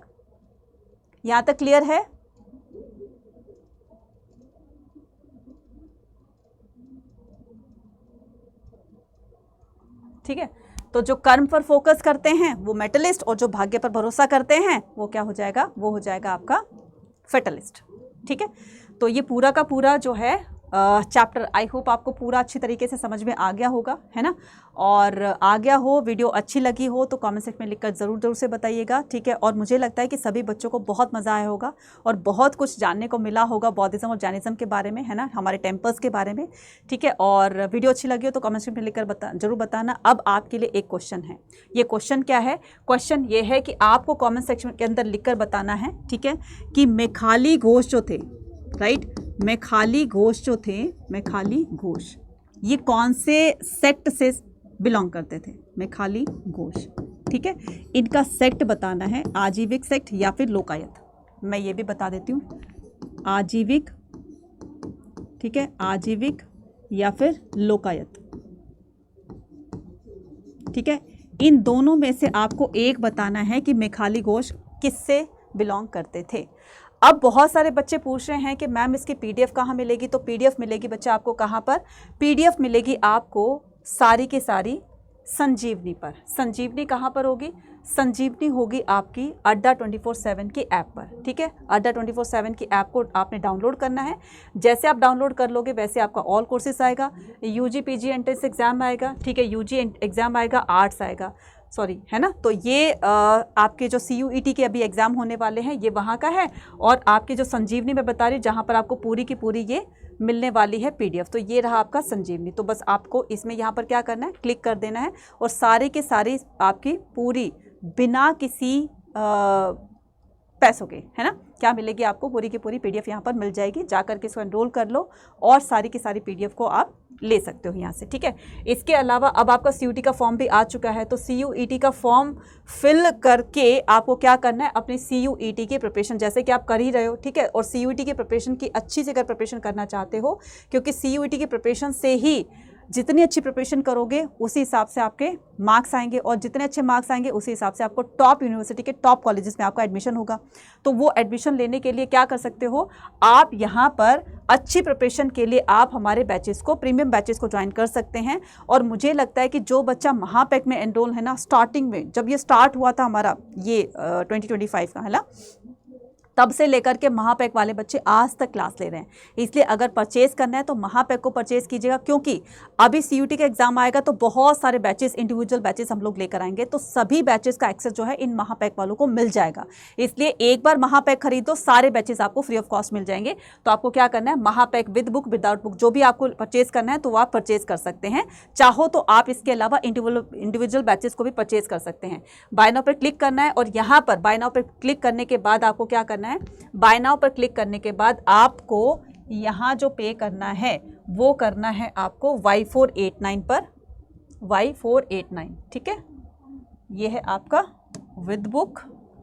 यहाँ तक क्लियर है? ठीक है, तो जो कर्म पर फोकस करते हैं वो मेटलिस्ट, और जो भाग्य पर भरोसा करते हैं वो क्या हो जाएगा, वो हो जाएगा आपका फेटलिस्ट। ठीक है, तो ये पूरा का पूरा जो है चैप्टर आई होप आपको पूरा अच्छी तरीके से समझ में आ गया होगा, है ना। और आ गया हो, वीडियो अच्छी लगी हो तो कमेंट सेक्शन में लिखकर ज़रूर से बताइएगा। ठीक है, और मुझे लगता है कि सभी बच्चों को बहुत मज़ा आया होगा और बहुत कुछ जानने को मिला होगा बौद्धिज्म और जैनिज्म के बारे में, है ना, हमारे टेम्पल्स के बारे में। ठीक है, और वीडियो अच्छी लगी हो तो कमेंट सेक्शन में लिखकर जरूर बताना। अब आपके लिए एक क्वेश्चन है, ये क्वेश्चन क्या है, क्वेश्चन ये है कि आपको कॉमेंट सेक्शन के अंदर लिख कर बताना है, ठीक है, कि मेखाली घोष जो थे, राइट, मेखाली घोष जो थे, मेखाली घोष ये कौन से सेक्ट से बिलोंग करते थे, मेखाली घोष। ठीक है, इनका सेक्ट बताना है, आजीविक सेक्ट या फिर लोकायत। मैं ये भी बता देती हूँ, आजीविक, ठीक है, आजीविक या फिर लोकायत। ठीक है, इन दोनों में से आपको एक बताना है कि मेखाली घोष किससे बिलोंग करते थे। अब बहुत सारे बच्चे पूछ रहे हैं कि मैम इसकी पीडीएफ कहाँ मिलेगी, तो पीडीएफ मिलेगी बच्चा आपको कहाँ पर, पीडीएफ मिलेगी आपको सारी की सारी संजीवनी पर। संजीवनी कहाँ पर होगी, संजीवनी होगी आपकी अड्डा 24/7 की ऐप पर। ठीक है, अड्डा 24/7 की ऐप को आपने डाउनलोड करना है। जैसे आप डाउनलोड कर लोगे वैसे आपका ऑल कोर्सेज आएगा, यूजी पीजी एंट्रेंस एग्जाम आएगा, ठीक है, यूजी एग्जाम आएगा, आर्ट्स आएगा, सॉरी, है ना। तो ये आपके जो CUET के अभी एग्ज़ाम होने वाले हैं ये वहाँ का है, और आपकी जो संजीवनी मैं बता रही हूँ जहाँ पर आपको पूरी की पूरी ये मिलने वाली है पीडीएफ, तो ये रहा आपका संजीवनी। तो बस आपको इसमें यहाँ पर क्या करना है, क्लिक कर देना है, और सारी की सारी आपकी पूरी बिना किसी पैसों के, है ना, क्या मिलेगी आपको, पूरी की पूरी पीडीएफ यहाँ पर मिल जाएगी। जाकर के इसको एनरोल कर लो और सारी की सारी पीडीएफ को आप ले सकते हो यहाँ से। ठीक है, इसके अलावा अब आपका CUET का फॉर्म भी आ चुका है, तो CUET का फॉर्म फिल करके आपको क्या करना है, अपनी CUET की प्रिपरेशन जैसे कि आप कर ही रहे हो, ठीक है, और CUET की प्रिपरेशन की अच्छी से अगर प्रिपरेशन करना चाहते हो, क्योंकि CUET की प्रिपरेशन से ही जितनी अच्छी प्रिपरेशन करोगे उसी हिसाब से आपके मार्क्स आएंगे, और जितने अच्छे मार्क्स आएंगे उसी हिसाब से आपको टॉप यूनिवर्सिटी के टॉप कॉलेजेस में आपका एडमिशन होगा। तो वो एडमिशन लेने के लिए क्या कर सकते हो, आप यहाँ पर अच्छी प्रिपरेशन के लिए आप हमारे बैचेस को, प्रीमियम बैचेस को ज्वाइन कर सकते हैं। और मुझे लगता है कि जो बच्चा महापैक में एनरोल है ना, स्टार्टिंग में जब ये स्टार्ट हुआ था हमारा ये 2025 का, है ना, तब से लेकर के महापैक वाले बच्चे आज तक क्लास ले रहे हैं। इसलिए अगर परचेज करना है तो महापैक को परचेज कीजिएगा, क्योंकि अभी CUET का एग्जाम आएगा तो बहुत सारे बैचेस, इंडिविजुअल बैचेस हम लोग लेकर आएंगे, तो सभी बैचेस का एक्सेस जो है इन महापैक वालों को मिल जाएगा। इसलिए एक बार महापैक खरीदो, सारे बैचेस आपको फ्री ऑफ कॉस्ट मिल जाएंगे। तो आपको क्या करना है, महापैक विद बुक, विदाउट बुक, जो भी आपको परचेज करना है तो आप परचेज कर सकते हैं। चाहो तो आप इसके अलावा इंडिविजुअल बैचेस को भी परचेज कर सकते हैं। बाय नाउ पर क्लिक करना है, और यहाँ पर बाय नाउ पर क्लिक करने के बाद आपको क्या करना है, बाय नाउ पर क्लिक करने के बाद आपको यहाँ जो पे करना है वो करना है आपको Y489 पर, Y489, ठीक है, ये है आपका विद बुक,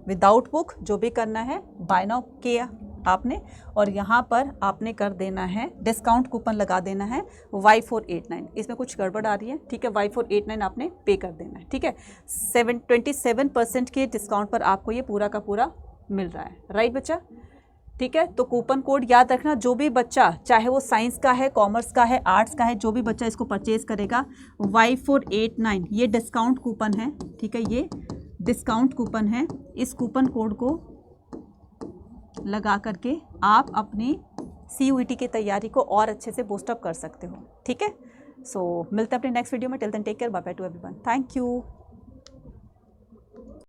विदाउट बुक, जो भी करना है बाय नाउ किया आपने, और यहाँ पर आपने कर देना है, डिस्काउंट कूपन लगा देना है Y489। इसमें कुछ गड़बड़ आ रही है, ठीक है, Y489 आपने पे कर देना है, ठीक है। 27% के डिस्काउंट पर आपको ये पूरा का पूरा मिल रहा है, राइट बच्चा, ठीक है। तो कूपन कोड याद रखना, जो भी बच्चा, चाहे वो साइंस का है, कॉमर्स का है, आर्ट्स का है, जो भी बच्चा इसको परचेज करेगा, Y489 ये डिस्काउंट कूपन है, ठीक है, ये डिस्काउंट कूपन है। इस कूपन कोड को लगा करके आप अपनी CUET की तैयारी को और अच्छे से बूस्टअप कर सकते हो, ठीक है। सो मिलते हैं अपने नेक्स्ट वीडियो में, till then take care, bye bye to everyone, thank you.